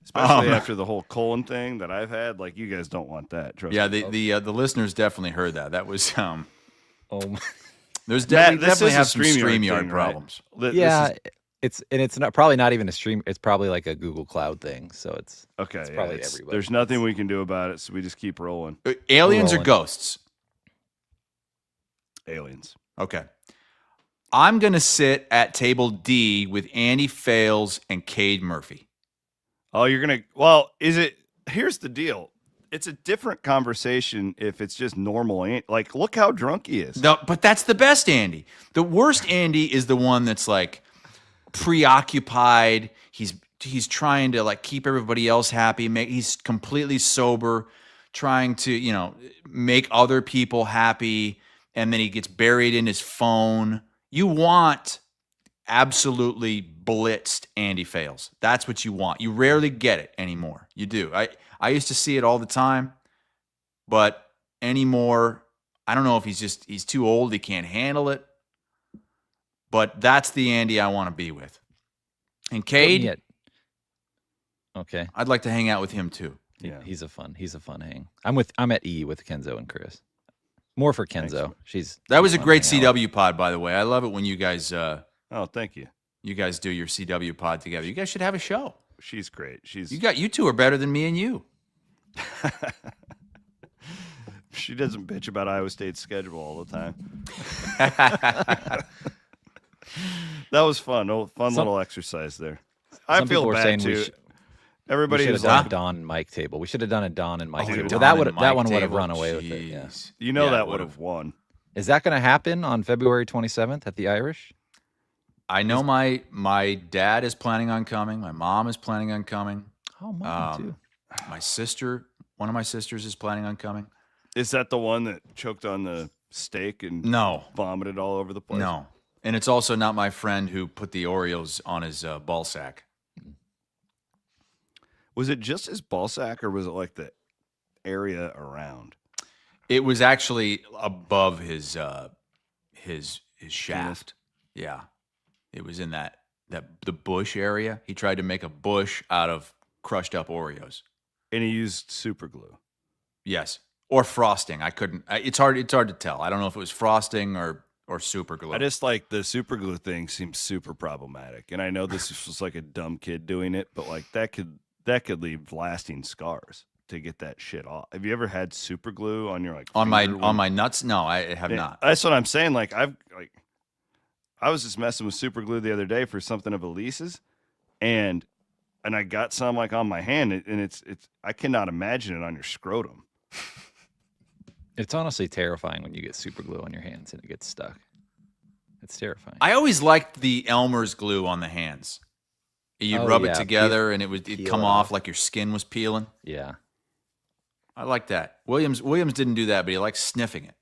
Speaker 4: Especially after the whole colon thing that I've had. Like, you guys don't want that. Trust me.
Speaker 5: The listeners definitely heard that. That was
Speaker 7: Oh,
Speaker 5: there's definitely have some StreamYard problems.
Speaker 7: Right? Yeah, it's not probably not even a stream. It's probably like a Google Cloud thing. So it's
Speaker 4: okay.
Speaker 7: It's probably everybody.
Speaker 4: There's nothing we can do about it. So we just keep rolling.
Speaker 5: Aliens or ghosts?
Speaker 4: Aliens.
Speaker 5: Okay. I'm gonna sit at table D with Andy Fales and Cade Murphy.
Speaker 4: Oh, you're going to – well, is it – here's the deal. It's a different conversation if it's just normal. Like, look how drunk he is.
Speaker 5: No, but that's the best Andy. The worst Andy is the one that's, like, preoccupied. He's trying to, like, keep everybody else happy. He's completely sober, trying to, make other people happy, and then he gets buried in his phone. You want absolutely blitzed Andy Fales. That's what you want. You rarely get it anymore. You do. I used to see it all the time, but anymore, I don't know if he's too old, he can't handle it. But that's the Andy I want to be with. And Cade,
Speaker 7: okay,
Speaker 5: I'd like to hang out with him too.
Speaker 7: Yeah, he's a fun hang. I'm at E with Kenzo and Chris. More for Kenzo.
Speaker 5: That was a great CW pod, by the way. I love it when you guys.
Speaker 4: Oh, thank you.
Speaker 5: You guys do your CW pod together. You guys should have a show.
Speaker 4: She's great.
Speaker 5: You two are better than me and you.
Speaker 4: She doesn't bitch about Iowa State's schedule all the time. That was fun. Little exercise there. I feel bad too. Everybody
Speaker 7: was like Don and Mike table. We should have done a Don and Mike table. That one would have run away with it. Yeah.
Speaker 4: That would have won.
Speaker 7: Is that going to happen on February 27th at the Irish?
Speaker 5: I know my dad is planning on coming. My mom is planning on coming.
Speaker 7: Oh, mom too.
Speaker 5: One of my sisters is planning on coming.
Speaker 4: Is that the one that choked on the steak and vomited all over the place?
Speaker 5: No. And it's also not my friend who put the Oreos on his ball sack.
Speaker 4: Was it just his ball sack, or was it like the area around?
Speaker 5: It was actually above his shaft. Yeah. It was in the bush area. He tried to make a bush out of crushed up Oreos.
Speaker 4: And he used super glue.
Speaker 5: Yes. Or frosting. I couldn't. It's hard to tell. I don't know if it was frosting or super glue.
Speaker 4: I just like the super glue thing seems super problematic. And I know this is just like a dumb kid doing it, but like that could leave lasting scars to get that shit off. Have you ever had super glue on your
Speaker 5: on my nuts? No, I have not.
Speaker 4: That's what I'm saying. Like I was just messing with super glue the other day for something of Elise's, and I got some like on my hand, and it's I cannot imagine it on your scrotum.
Speaker 7: It's honestly terrifying when you get super glue on your hands and it gets stuck. It's terrifying.
Speaker 5: I always liked the Elmer's glue on the hands. You'd rub it together and it'd come off like your skin was peeling.
Speaker 7: Yeah.
Speaker 5: I like that. Williams didn't do that, but he liked sniffing it.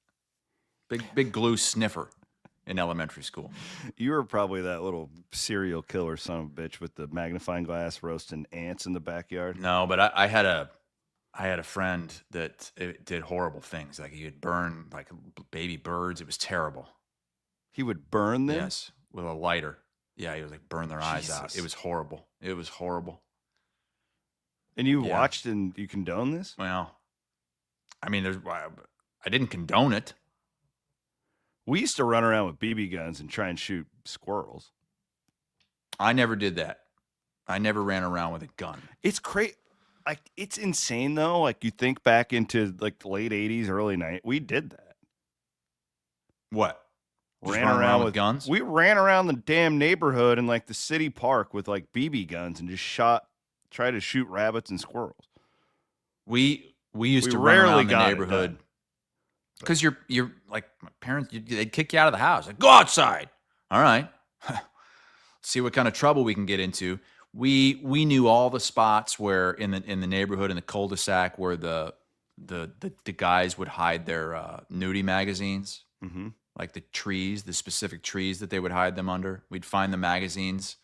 Speaker 5: Big glue sniffer in elementary school.
Speaker 4: You were probably that little serial killer son of a bitch with the magnifying glass roasting ants in the backyard.
Speaker 5: No, but I had a friend that did horrible things. Like he would burn like baby birds. It was terrible.
Speaker 4: He would burn them?
Speaker 5: Yes, with a lighter. Yeah, he would like burn their eyes out. It was horrible. It was horrible.
Speaker 4: And you watched and you condone this?
Speaker 5: Well, I mean, I didn't condone it.
Speaker 4: We used to run around with BB guns and try and shoot squirrels.
Speaker 5: I never did that. I never ran around with a gun.
Speaker 4: It's crazy. Like, it's insane, though. Like, you think back into, like, the late 80s, early 90s. We did that.
Speaker 5: What?
Speaker 4: Ran around with
Speaker 5: guns?
Speaker 4: We ran around the damn neighborhood in, like, the city park with, like, BB guns and just tried to shoot rabbits and squirrels.
Speaker 5: We used to run around the neighborhood. Because you're like, my parents, they'd kick you out of the house. Like, go outside. All right. See what kind of trouble we can get into. We knew all the spots where in the neighborhood, in the cul-de-sac, where the guys would hide their nudie magazines.
Speaker 4: Mm-hmm.
Speaker 5: Like the trees, the specific trees that they would hide them under. We'd find the magazines.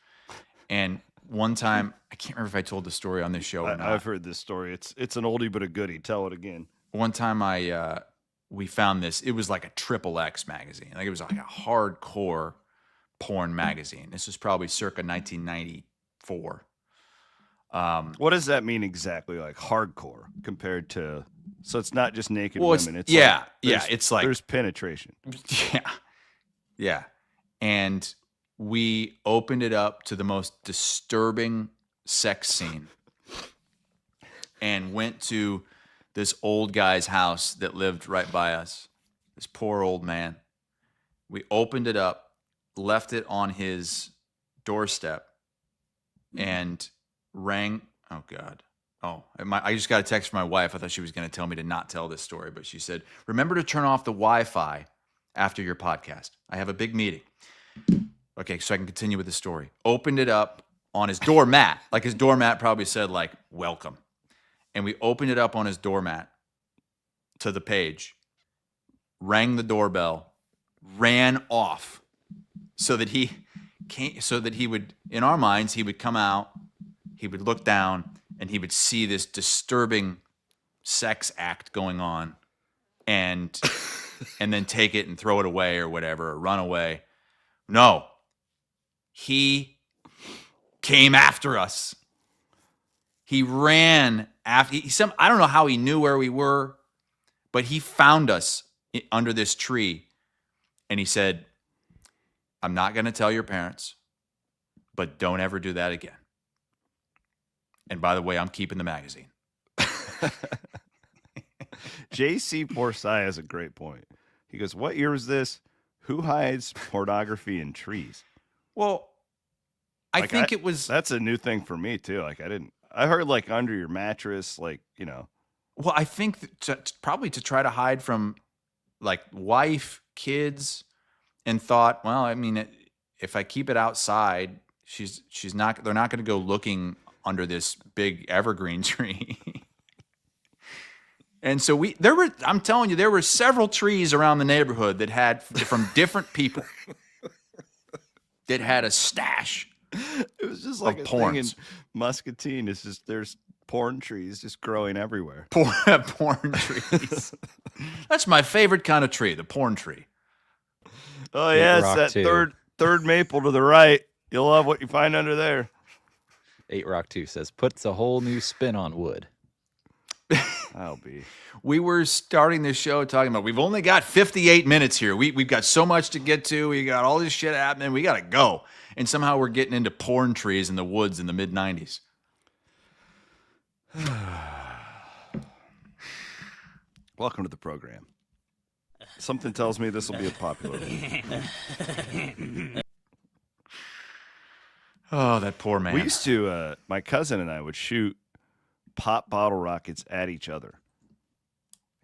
Speaker 5: And one time, I can't remember if I told the story on this show or not.
Speaker 4: I've heard this story. It's an oldie but a goodie. Tell it again.
Speaker 5: One time we found this. It was like a XXX magazine. Like it was like a hardcore porn magazine. This was probably circa 1994.
Speaker 4: What does that mean exactly? Like hardcore compared to? So it's not just naked women. It's
Speaker 5: it's like
Speaker 4: there's penetration.
Speaker 5: Yeah. And we opened it up to the most disturbing sex scene and went to this old guy's house that lived right by us. This poor old man. We opened it up, left it on his doorstep, and rang. Oh, God. Oh, I just got a text from my wife. I thought she was going to tell me to not tell this story, but she said, remember to turn off the Wi-Fi after your podcast. I have a big meeting. Okay, so I can continue with the story. Opened it up on his doormat. Like his doormat probably said, like, welcome. And we opened it up on his doormat to the page, rang the doorbell, ran off so that he would, in our minds, he would come out, he would look down, and he would see this disturbing sex act going on and then take it and throw it away or whatever, or run away. No. He came after us. He ran after. I don't know how he knew where we were, but he found us under this tree, and he said, I'm not going to tell your parents, but don't ever do that again. And by the way, I'm keeping the magazine.
Speaker 4: J.C. Porsai has a great point. He goes, what year was this? Who hides pornography in trees?
Speaker 5: Well, I think it was...
Speaker 4: That's a new thing for me, too. Like, I heard, like, under your mattress, like, you know.
Speaker 5: Well, I think probably to try to hide from, like, wife, kids, and thought, well, I mean, if I keep it outside, they're not going to go looking under this big evergreen tree. And so I'm telling you, there were several trees around the neighborhood that had, from different people, that had a stash.
Speaker 4: It was just like a thing in Muscatine. It's just, there's porn trees just growing everywhere.
Speaker 5: Porn trees. That's my favorite kind of tree, the porn tree.
Speaker 4: Oh, yeah, it's that third maple to the right. You'll love what you find under there.
Speaker 7: 8 Rock 2 says, puts a whole new spin on wood.
Speaker 4: I'll be.
Speaker 5: We were starting this show talking about, we've only got 58 minutes here. We've got so much to get to. We got all this shit happening. We got to go. And somehow we're getting into porn trees in the woods in the mid-90s.
Speaker 4: Welcome to the program. Something tells me this will be a popular one.
Speaker 5: Oh, that poor man.
Speaker 4: We used to, my cousin and I would shoot pop bottle rockets at each other.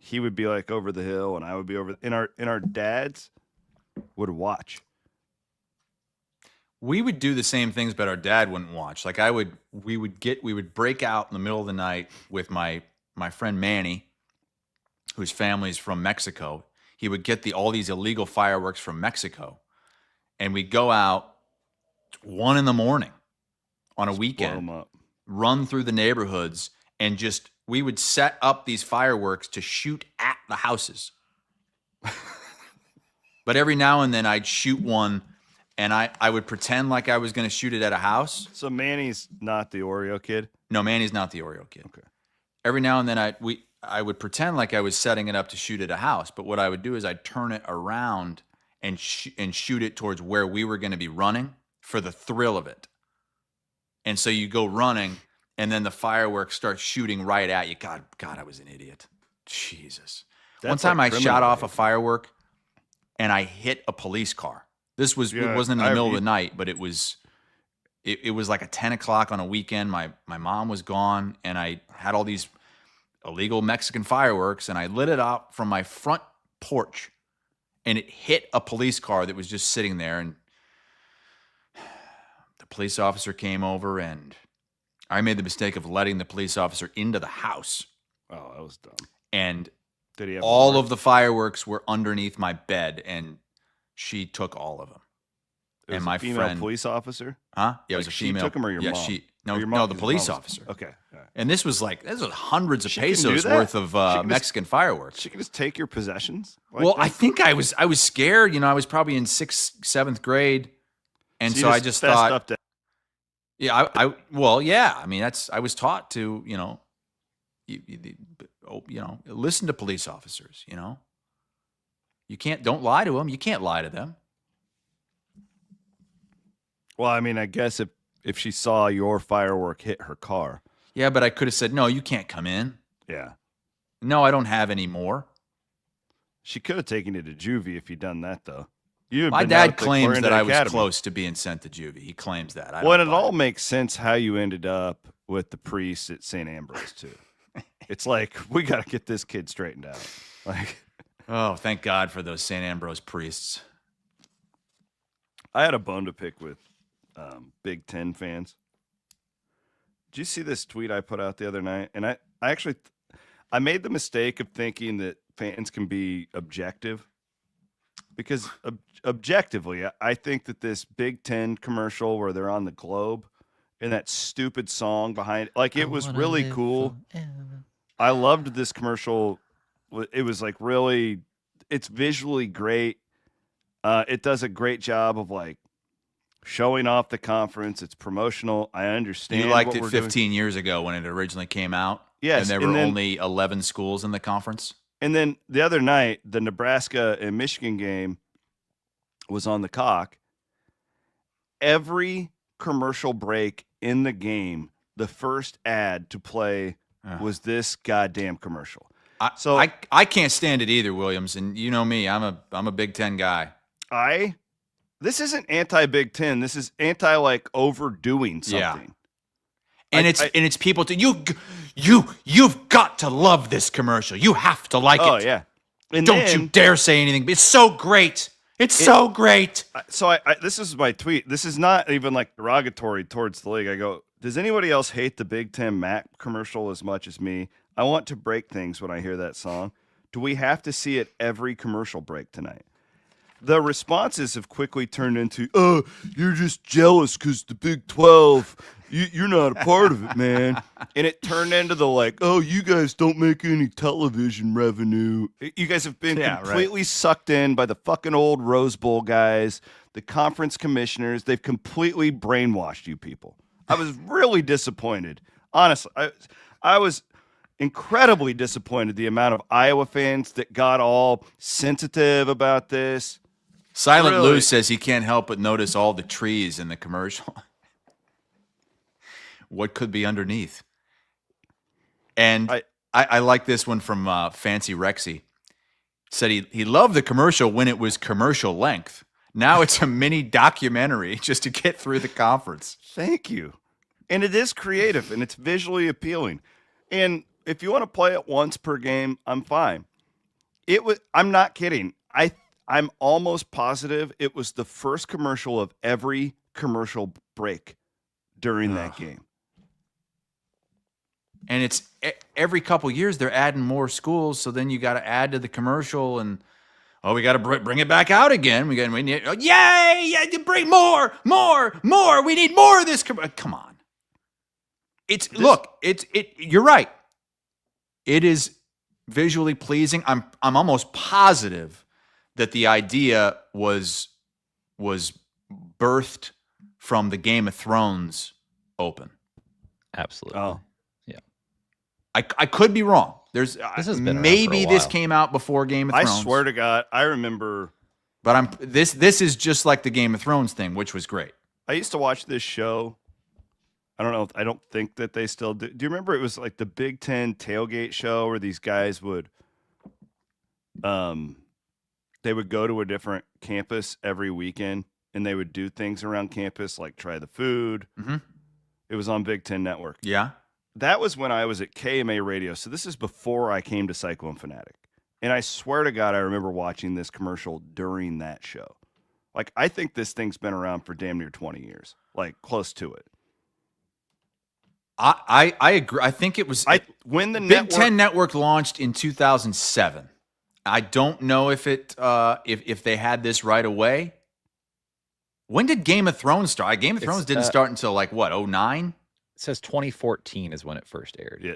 Speaker 4: he would be like over the hill and I would be over, and our dads would watch.
Speaker 5: We would do the same things, but our dad wouldn't watch. Like we would break out in the middle of the night with my friend Manny, whose family's from Mexico. He would get all these illegal fireworks from Mexico, and we'd go out 1 a.m. on a weekend, run through the neighborhoods, and we would set up these fireworks to shoot at the houses. But every now and then I'd shoot one, and I would pretend like I was going to shoot it at a house.
Speaker 4: So Manny's not the Oreo kid?
Speaker 5: No, Manny's not the Oreo kid.
Speaker 4: Okay.
Speaker 5: Every now and then I would pretend like I was setting it up to shoot at a house, but what I would do is I'd turn it around and shoot it towards where we were going to be running for the thrill of it. And so you go running, and then the fireworks start shooting right at you. God, I was an idiot. Jesus. One time I shot off a firework, and I hit a police car. It wasn't in the middle of the night, but it was like a 10 o'clock on a weekend. My mom was gone, and I had all these illegal Mexican fireworks, and I lit it up from my front porch, and it hit a police car that was just sitting there, and the police officer came over, and I made the mistake of letting the police officer into the house.
Speaker 4: Oh, that was dumb.
Speaker 5: And
Speaker 4: did he have
Speaker 5: all of the fireworks were underneath my bed, and she took all of them.
Speaker 4: And my female police officer?
Speaker 5: Huh? Yeah, it was a female.
Speaker 4: She took him, or your mom?
Speaker 5: No, the police officer.
Speaker 4: Okay. Right.
Speaker 5: And this was hundreds of pesos worth of Mexican fireworks.
Speaker 4: She can just take your possessions?
Speaker 5: I think I was scared. I was probably in 6th, 7th grade. And so I just thought, yeah. I mean, I was taught to, listen to police officers, don't lie to them. You can't lie to them.
Speaker 4: Well, I mean, I guess if she saw your firework hit her car.
Speaker 5: Yeah, but I could have said, no, you can't come in.
Speaker 4: Yeah.
Speaker 5: No, I don't have any more.
Speaker 4: She could have taken you to juvie if you'd done that, though.
Speaker 5: My dad claims that I was close to being sent to juvie. He claims that.
Speaker 4: Well, and it all makes sense how you ended up with the priest at St. Ambrose, too. It's like, we got to get this kid straightened out.
Speaker 5: Oh, thank God for those St. Ambrose priests.
Speaker 4: I had a bone to pick with Big Ten fans. Did you see this tweet I put out the other night? And I made the mistake of thinking that fans can be objective, because objectively, I think that this Big Ten commercial where they're on the globe and that stupid song behind it, it was really cool. I loved this commercial. It was it's visually great. It does a great job of showing off the conference. It's promotional. I understand.
Speaker 5: You liked it 15 years ago when it originally came out.
Speaker 4: Yes.
Speaker 5: And there were only 11 schools in the conference.
Speaker 4: And then the other night, the Nebraska and Michigan game was on the cock. Every commercial break in the game, the first ad to play was this goddamn commercial.
Speaker 5: I can't stand it either, Williams. And you know me, I'm a Big Ten guy.
Speaker 4: This isn't anti-Big Ten. This is overdoing something.
Speaker 5: Yeah. And it's people you've got to love this commercial. You have to like it.
Speaker 4: Oh yeah. And
Speaker 5: don't you dare say anything. It's so great. It's so great.
Speaker 4: So this is my tweet. This is not even derogatory towards the league. I go, does anybody else hate the Big Ten Mac commercial as much as me? I want to break things when I hear that song. Do we have to see it every commercial break tonight? The responses have quickly turned into, you're just jealous because the Big 12, you're not a part of it, man. And it turned into you guys don't make any television revenue. You guys have been completely sucked in by the fucking old Rose Bowl guys, the conference commissioners. They've completely brainwashed you people. I was really disappointed. Honestly, I was incredibly disappointed the amount of Iowa fans that got all sensitive about this.
Speaker 5: Silent Lou says he can't help but notice all the trees in the commercial. What could be underneath? And I like this one from Fancy Rexy. Said he loved the commercial when it was commercial length. Now it's a mini documentary just to get through the conference.
Speaker 4: Thank you. And it is creative and it's visually appealing. And if you want to play it once per game, I'm fine. I'm not kidding. I'm almost positive it was the first commercial of every commercial break during that game.
Speaker 5: And it's every couple years they're adding more schools, so then you got to add to the commercial, and we got to bring it back out again. We need yay! Yeah, bring more. We need more of this. Come on. You're right. It is visually pleasing. I'm almost positive that the idea was birthed from the Game of Thrones open.
Speaker 7: Absolutely.
Speaker 4: Oh.
Speaker 5: I could be wrong. This
Speaker 7: has been
Speaker 5: maybe
Speaker 7: around for a
Speaker 5: this
Speaker 7: while.
Speaker 5: came out before Game of Thrones.
Speaker 4: I swear to God, I remember.
Speaker 5: But this is just like the Game of Thrones thing, which was great.
Speaker 4: I used to watch this show. I don't know. I don't think that they still do. Do you remember it was like the Big Ten tailgate show where these guys would, they would go to a different campus every weekend and they would do things around campus like try the food.
Speaker 5: Mm-hmm.
Speaker 4: It was on Big Ten Network.
Speaker 5: Yeah.
Speaker 4: That was when I was at KMA Radio. So this is before I came to Cyclone Fanatic. And I swear to God, I remember watching this commercial during that show. Like, I think this thing's been around for damn near 20 years, like close to it.
Speaker 5: I agree. I think it was
Speaker 4: when the
Speaker 5: Big Ten Network launched in 2007. I don't know if if they had this right away. When did Game of Thrones start? Game of Thrones didn't start until like what, 2009?
Speaker 7: It says 2014 is when it first aired.
Speaker 4: Yeah.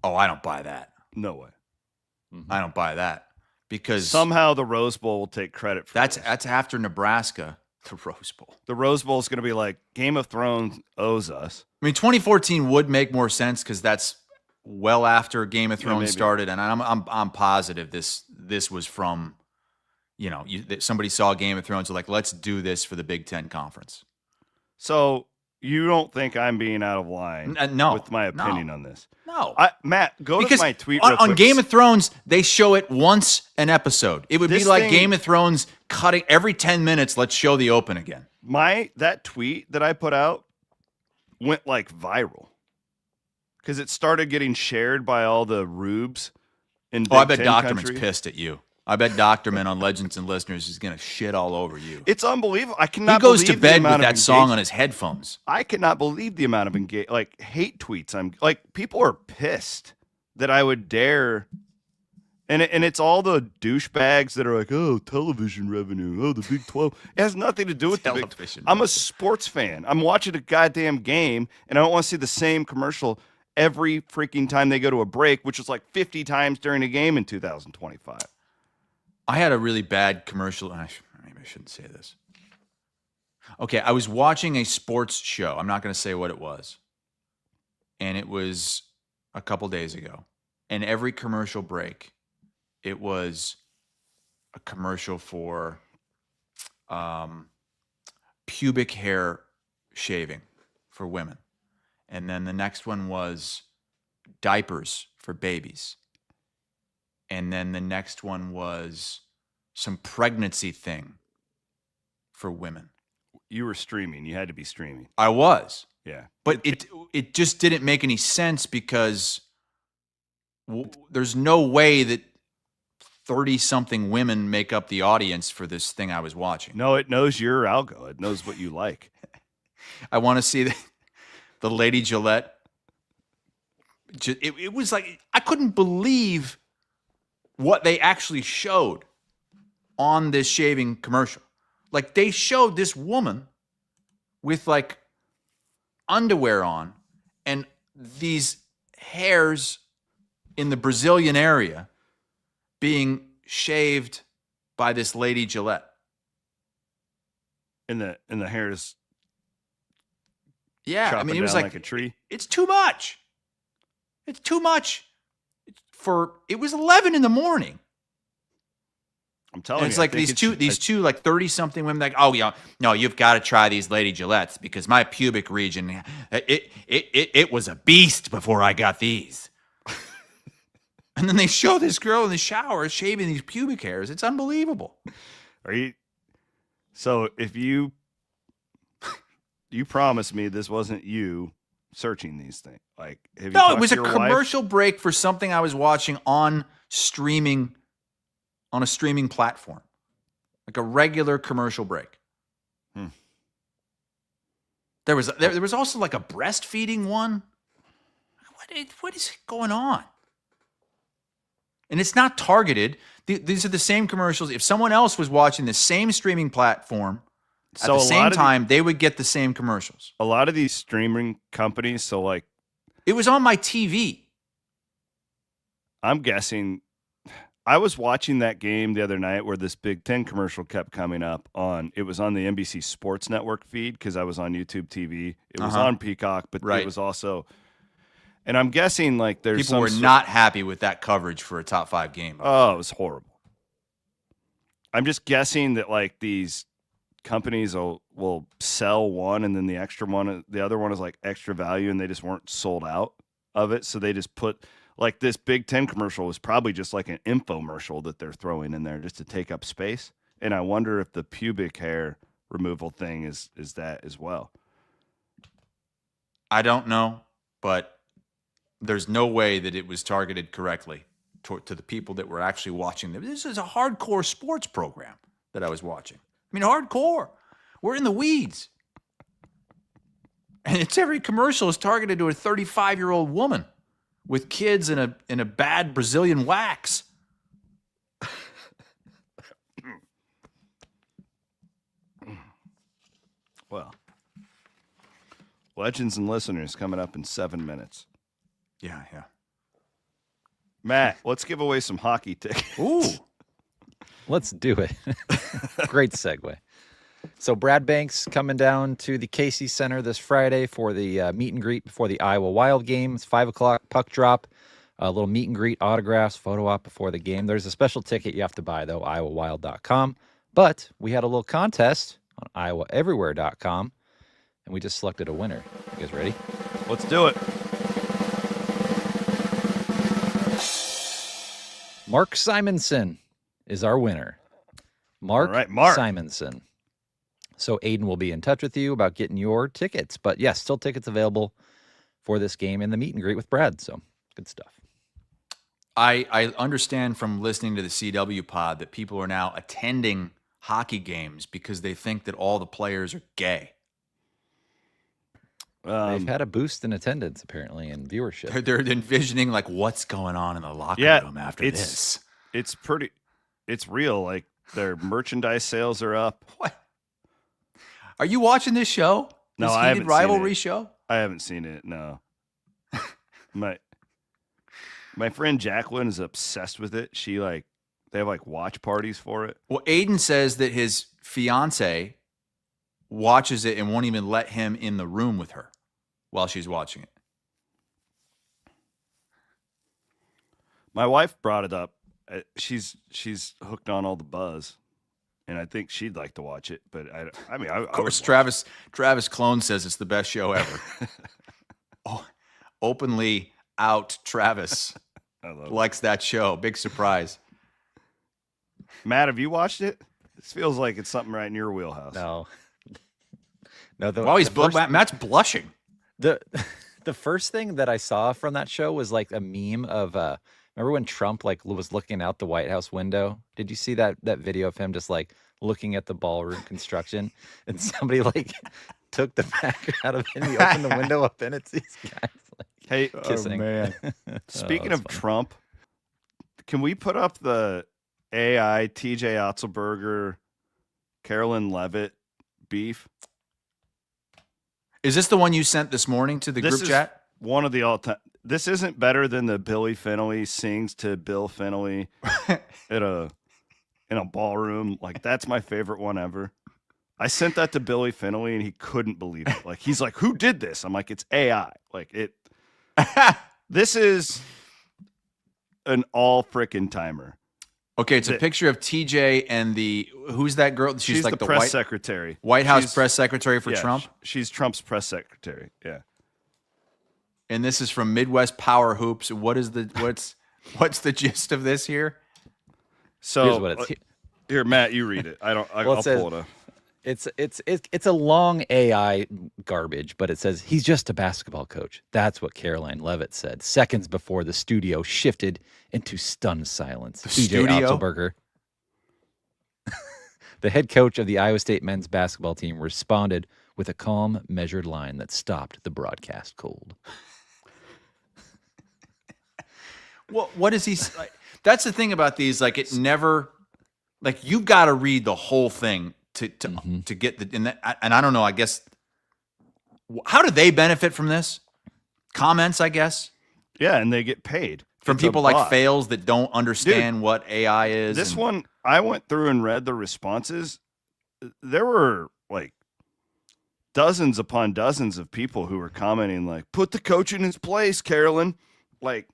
Speaker 5: Oh, I don't buy that.
Speaker 4: No way.
Speaker 5: Mm-hmm. I don't buy that because
Speaker 4: somehow the Rose Bowl will take credit for
Speaker 5: that's
Speaker 4: this.
Speaker 5: That's after Nebraska. The Rose Bowl.
Speaker 4: The Rose Bowl is going to be like Game of Thrones owes us.
Speaker 5: I mean, 2014 would make more sense because that's well after Game of Thrones started, and I'm positive this was from, somebody saw Game of Thrones, so like, let's do this for the Big Ten Conference.
Speaker 4: So you don't think I'm being out of line with my opinion on this?
Speaker 5: No.
Speaker 4: Matt, go
Speaker 5: because
Speaker 4: to my tweet
Speaker 5: on,
Speaker 4: real quick.
Speaker 5: on Game of Thrones, they show it once an episode. It would be like Game of Thrones cutting every 10 minutes, let's show the open again.
Speaker 4: That tweet that I put out went like viral because it started getting shared by all the rubes in Big
Speaker 5: I bet
Speaker 4: Ten
Speaker 5: Doctorman's
Speaker 4: country.
Speaker 5: pissed at you. I bet Doctorman on Legends and Listeners is going to shit all over you.
Speaker 4: It's unbelievable. I cannot.
Speaker 5: He goes
Speaker 4: believe
Speaker 5: to bed
Speaker 4: the amount
Speaker 5: with
Speaker 4: of
Speaker 5: that song on his headphones.
Speaker 4: I cannot believe the amount of hate tweets. I'm like, people are pissed that I would dare. And it's all the douchebags that are like, oh, television revenue, oh, the Big 12. It has nothing to do with
Speaker 5: television.
Speaker 4: I'm a sports fan. I'm watching a goddamn game, and I don't want to see the same commercial every freaking time they go to a break, which is like 50 times during a game in 2025.
Speaker 5: I had a really bad commercial. Maybe I shouldn't say this. Okay, I was watching a sports show. I'm not going to say what it was. And it was a couple days ago. And every commercial break, it was a commercial for pubic hair shaving for women. And then the next one was diapers for babies. And then the next one was some pregnancy thing for women.
Speaker 4: You were streaming. You had to be streaming.
Speaker 5: I was.
Speaker 4: Yeah.
Speaker 5: But it just didn't make any sense because there's no way that 30-something women make up the audience for this thing I was watching.
Speaker 4: No, it knows your algo. It knows what you like.
Speaker 5: I want to see the Lady Gillette. It was like, I couldn't believe what they actually showed on this shaving commercial. Like, they showed this woman with like underwear on and these hairs in the Brazilian area being shaved by this Lady Gillette.
Speaker 4: And the hairs.
Speaker 5: Yeah, I mean, it was
Speaker 4: like a tree.
Speaker 5: It's too much. It's too much. It was 11 in the morning.
Speaker 4: I'm telling you.
Speaker 5: It's like these two like 30-something women like, oh yeah, no, you've got to try these Lady Gillettes because my pubic region, it was a beast before I got these. And then they show this girl in the shower shaving these pubic hairs. It's unbelievable.
Speaker 4: So if you promised me this wasn't you searching these things, like, have you
Speaker 5: No, it was a commercial break for something I was watching on streaming on a streaming platform, like a regular commercial break. There was also like a breastfeeding one. What is going on? And it's not targeted. These are the same commercials. If someone else was watching the same streaming platform at the same time, they would get the same commercials.
Speaker 4: A lot of these streaming companies,
Speaker 5: it was on my TV.
Speaker 4: I'm guessing. I was watching that game the other night where this Big Ten commercial kept coming up it was on the NBC Sports Network feed because I was on YouTube TV. It was on Peacock, but it was also, and I'm guessing like there's
Speaker 5: people were not happy with that coverage for a top 5 game.
Speaker 4: Oh, it was horrible. I'm just guessing that like these companies will sell one and then the other one is like extra value and they just weren't sold out of it. So they just put, like this Big Ten commercial was probably just like an infomercial that they're throwing in there just to take up space. And I wonder if the pubic hair removal thing is that as well.
Speaker 5: I don't know, but there's no way that it was targeted correctly to the people that were actually watching them. This is a hardcore sports program that I was watching. I mean, hardcore. We're in the weeds. And every commercial is targeted to a 35-year-old woman with kids in a bad Brazilian wax.
Speaker 4: Well, legends and listeners coming up in 7 minutes.
Speaker 5: Yeah.
Speaker 4: Matt, let's give away some hockey tickets.
Speaker 5: Ooh.
Speaker 7: Let's do it. Great segue. So Brad Banks coming down to the Casey Center this Friday for the meet and greet before the Iowa Wild game. It's 5 o'clock, puck drop, a little meet and greet, autographs, photo op before the game. There's a special ticket you have to buy, though, iowawild.com. But we had a little contest on iowaeverywhere.com, and we just selected a winner. You guys ready?
Speaker 4: Let's do it.
Speaker 7: Mark Simonson is our winner. Mark Simonson. So Aiden will be in touch with you about getting your tickets. But yes, still tickets available for this game and the meet and greet with Brad. So good stuff.
Speaker 5: I understand from listening to the CW pod that people are now attending hockey games because they think that all the players are gay.
Speaker 7: They've had a boost in attendance, apparently, and viewership.
Speaker 5: They're envisioning like what's going on in the locker room after this.
Speaker 4: It's real. Like their merchandise sales are up.
Speaker 5: What? Are you watching this show?
Speaker 4: No,
Speaker 5: this
Speaker 4: I haven't
Speaker 5: rivalry
Speaker 4: seen it.
Speaker 5: show?
Speaker 4: I haven't seen it. No. My friend Jacqueline is obsessed with it. They have like watch parties for it.
Speaker 5: Well, Aiden says that his fiance watches it and won't even let him in the room with her while she's watching it.
Speaker 4: My wife brought it up. She's hooked on all the buzz, and I think she'd like to watch it. But of
Speaker 5: course, Travis Clone says it's the best show ever. Openly out, Travis likes that show. Big surprise.
Speaker 4: Matt, have you watched it? This feels like it's something right in your wheelhouse.
Speaker 7: No.
Speaker 5: Matt's blushing.
Speaker 7: The first thing that I saw from that show was like a meme of remember when Trump like was looking out the White House window? Did you see that video of him just like looking at the ballroom construction and somebody like took the back out of it and he opened the window up and it's these guys like kissing.
Speaker 5: Oh, man.
Speaker 4: Speaking of funny. Trump, can we put up the AI TJ Otzelberger, Carolyn Levitt beef?
Speaker 5: Is this the one you sent this morning to the group chat?
Speaker 4: One of the all-time. This isn't better than the Billy Fennelly sings to Bill Fennelly in a ballroom. Like that's my favorite one ever. I sent that to Billy Fennelly and he couldn't believe it. Like he's like, "Who did this?" I'm like, "It's AI." Like it. This is an all frickin' timer.
Speaker 5: Okay, it's a picture of TJ and who's that girl?
Speaker 4: She's like the press secretary.
Speaker 5: White House press secretary for Trump?
Speaker 4: She's Trump's press secretary, yeah.
Speaker 5: And this is from Midwest Power Hoops. What's the gist of this here?
Speaker 4: So
Speaker 7: here's what it's
Speaker 4: here, Matt, you read it. I'll pull it up.
Speaker 7: It's a long AI garbage, but it says he's just a basketball coach. That's what Caroline Levitt said seconds before the studio shifted into stunned silence.
Speaker 5: The
Speaker 7: TJ
Speaker 5: studio?
Speaker 7: Otzelberger The head coach of the Iowa State men's basketball team responded with a calm, measured line that stopped the broadcast cold.
Speaker 5: Well, what is he? Like, that's the thing about these. Like, it never. Like, you've got to read the whole thing to get the. And I don't know. I guess. How do they benefit from this? Comments, I guess.
Speaker 4: Yeah, and they get paid
Speaker 5: from people like Fails that don't understand what AI is.
Speaker 4: This one, I went through and read the responses. There were like dozens upon dozens of people who were commenting like, "Put the coach in his place, Carolyn." Like,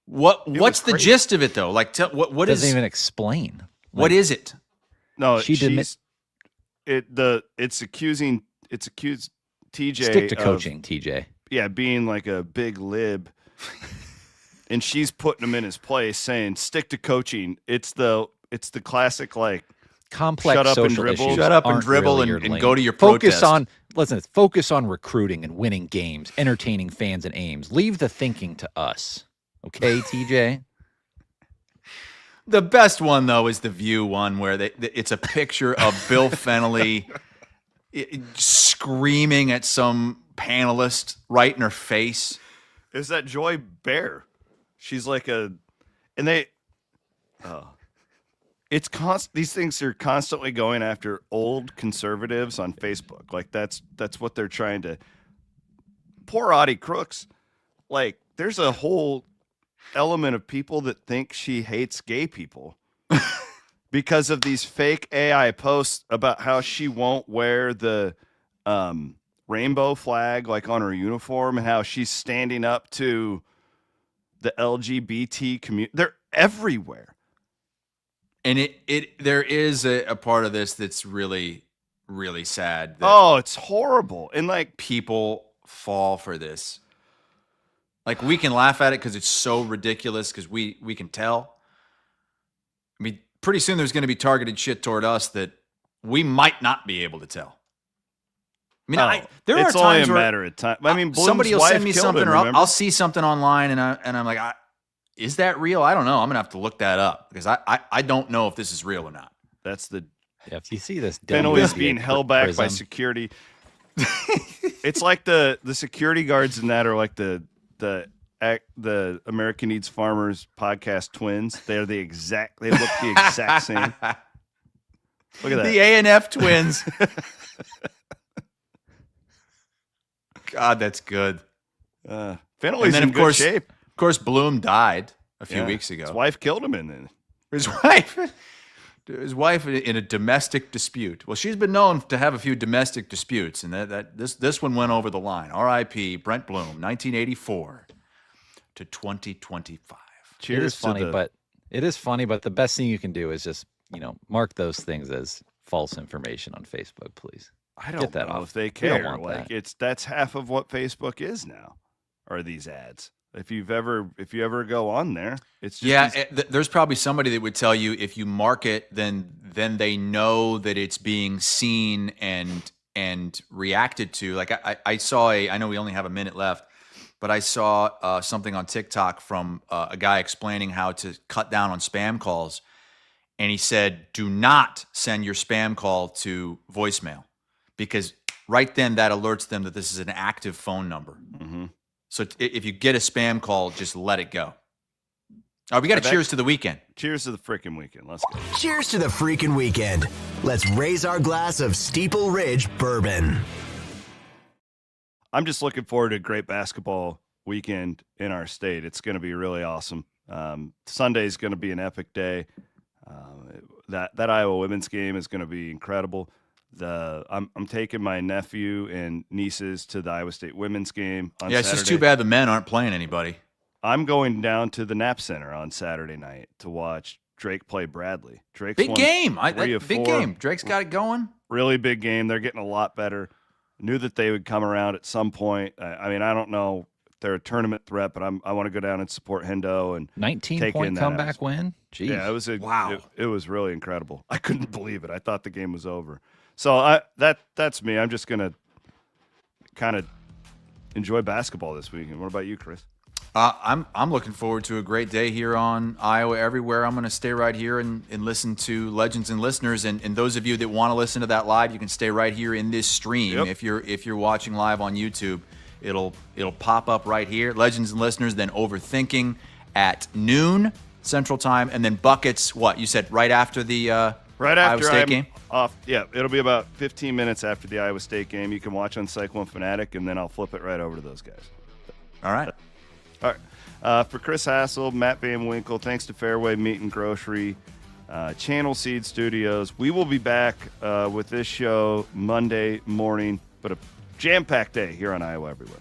Speaker 5: what's the gist of it though? Like, what
Speaker 7: doesn't even explain.
Speaker 5: What is it?
Speaker 4: No, it's accused TJ.
Speaker 7: Stick to coaching, TJ.
Speaker 4: Yeah, being like a big lib. And she's putting him in his place, saying, "Stick to coaching." It's the classic like
Speaker 7: complex
Speaker 4: shut up
Speaker 7: social
Speaker 4: and dribble.
Speaker 7: issues.
Speaker 5: Shut up and dribble
Speaker 7: really
Speaker 5: and go to your protest.
Speaker 7: Focus on recruiting and winning games, entertaining fans and aims. Leave the thinking to us. Okay, TJ?
Speaker 5: The best one, though, is the View one where it's a picture of Bill Fennelly screaming at some panelist right in her face.
Speaker 4: Is that Joy Bear? She's like these things are constantly going after old conservatives on Facebook. Like that's what they're trying to. Poor Audi Crooks. Like, there's a whole element of people that think she hates gay people because of these fake AI posts about how she won't wear the rainbow flag like on her uniform and how she's standing up to the LGBT community. They're everywhere.
Speaker 5: And there is a part of this that's really, really sad.
Speaker 4: It's horrible. And like,
Speaker 5: people fall for this. Like, we can laugh at it because it's so ridiculous because we can tell. I mean, pretty soon there's going to be targeted shit toward us that we might not be able to tell. I mean, there are times
Speaker 4: only a
Speaker 5: where
Speaker 4: matter of time. I mean,
Speaker 5: somebody will send me something, or
Speaker 4: remember?
Speaker 5: I'll see something online, and I'm like, is that real? I don't know. I'm gonna have to look that up because I don't know if this is real or not.
Speaker 4: That's the.
Speaker 7: Yeah, if you see this,
Speaker 4: Fennelly's being held back by security. It's like the security guards in that are like the American Needs Farmers podcast twins. They look the exact same. Look at that.
Speaker 5: The A&F twins. God, that's good.
Speaker 4: Fennelly's in good shape.
Speaker 5: Of course, Bloom died a few weeks ago.
Speaker 4: His wife killed him in it.
Speaker 5: His wife in a domestic dispute. Well, she's been known to have a few domestic disputes, and this one went over the line. R.I.P. Brent Bloom, 1984 to 2025.
Speaker 7: Cheers. It is funny, but the best thing you can do is just mark those things as false information on Facebook, please.
Speaker 4: I don't know if they care. Like, that's half of what Facebook is now. Are these ads? If you ever go on there, it's just
Speaker 5: there's probably somebody that would tell you if you mark it, then they know that it's being seen and reacted to. Like I saw I know we only have a minute left, but I saw something on TikTok from a guy explaining how to cut down on spam calls, and he said, "Do not send your spam call to voicemail." Because right then that alerts them that this is an active phone number.
Speaker 4: Mm-hmm.
Speaker 5: So if you get a spam call, just let it go. All right, we got to cheers to the weekend.
Speaker 4: Cheers to the freaking weekend. Let's go.
Speaker 9: Cheers to the freaking weekend. Let's raise our glass of Steeple Ridge bourbon.
Speaker 4: I'm just looking forward to a great basketball weekend in our state. It's going to be really awesome. Sunday is going to be an epic day. That Iowa women's game is going to be incredible. I'm taking my nephew and nieces to the Iowa State women's game on Saturday.
Speaker 5: It's just too bad the men aren't playing anybody.
Speaker 4: I'm going down to the Knapp Center on Saturday night to watch Drake play Bradley. Drake's
Speaker 5: big game.
Speaker 4: Big
Speaker 5: game. Drake's got it going.
Speaker 4: Really big game. They're getting a lot better. Knew that they would come around at some point. I mean, I don't know if they're a tournament threat, but I want to go down and support Hendo and
Speaker 7: 19-point comeback win. Jeez.
Speaker 4: Yeah, it was
Speaker 5: wow.
Speaker 4: It was really incredible. I couldn't believe it. I thought the game was over. So that's me. I'm just gonna kind of enjoy basketball this weekend. What about you, Chris?
Speaker 5: I'm looking forward to a great day here on Iowa Everywhere. I'm going to stay right here and listen to Legends and Listeners. And those of you that want to listen to that live, you can stay right here in this stream.
Speaker 4: Yep.
Speaker 5: If you're watching live on YouTube, it'll pop up right here. Legends and Listeners, then Overthinking at noon Central Time, and then Buckets. What you said right after the Iowa State game?
Speaker 4: Off. Yeah, it'll be about 15 minutes after the Iowa State game. You can watch on Cyclone Fanatic, and then I'll flip it right over to those guys.
Speaker 5: All right.
Speaker 4: All right. For Chris Hassel, Matt Van Winkle, thanks to Fareway Meat and Grocery, Channel Seed Studios. We will be back with this show Monday morning, but a jam-packed day here on Iowa Everywhere.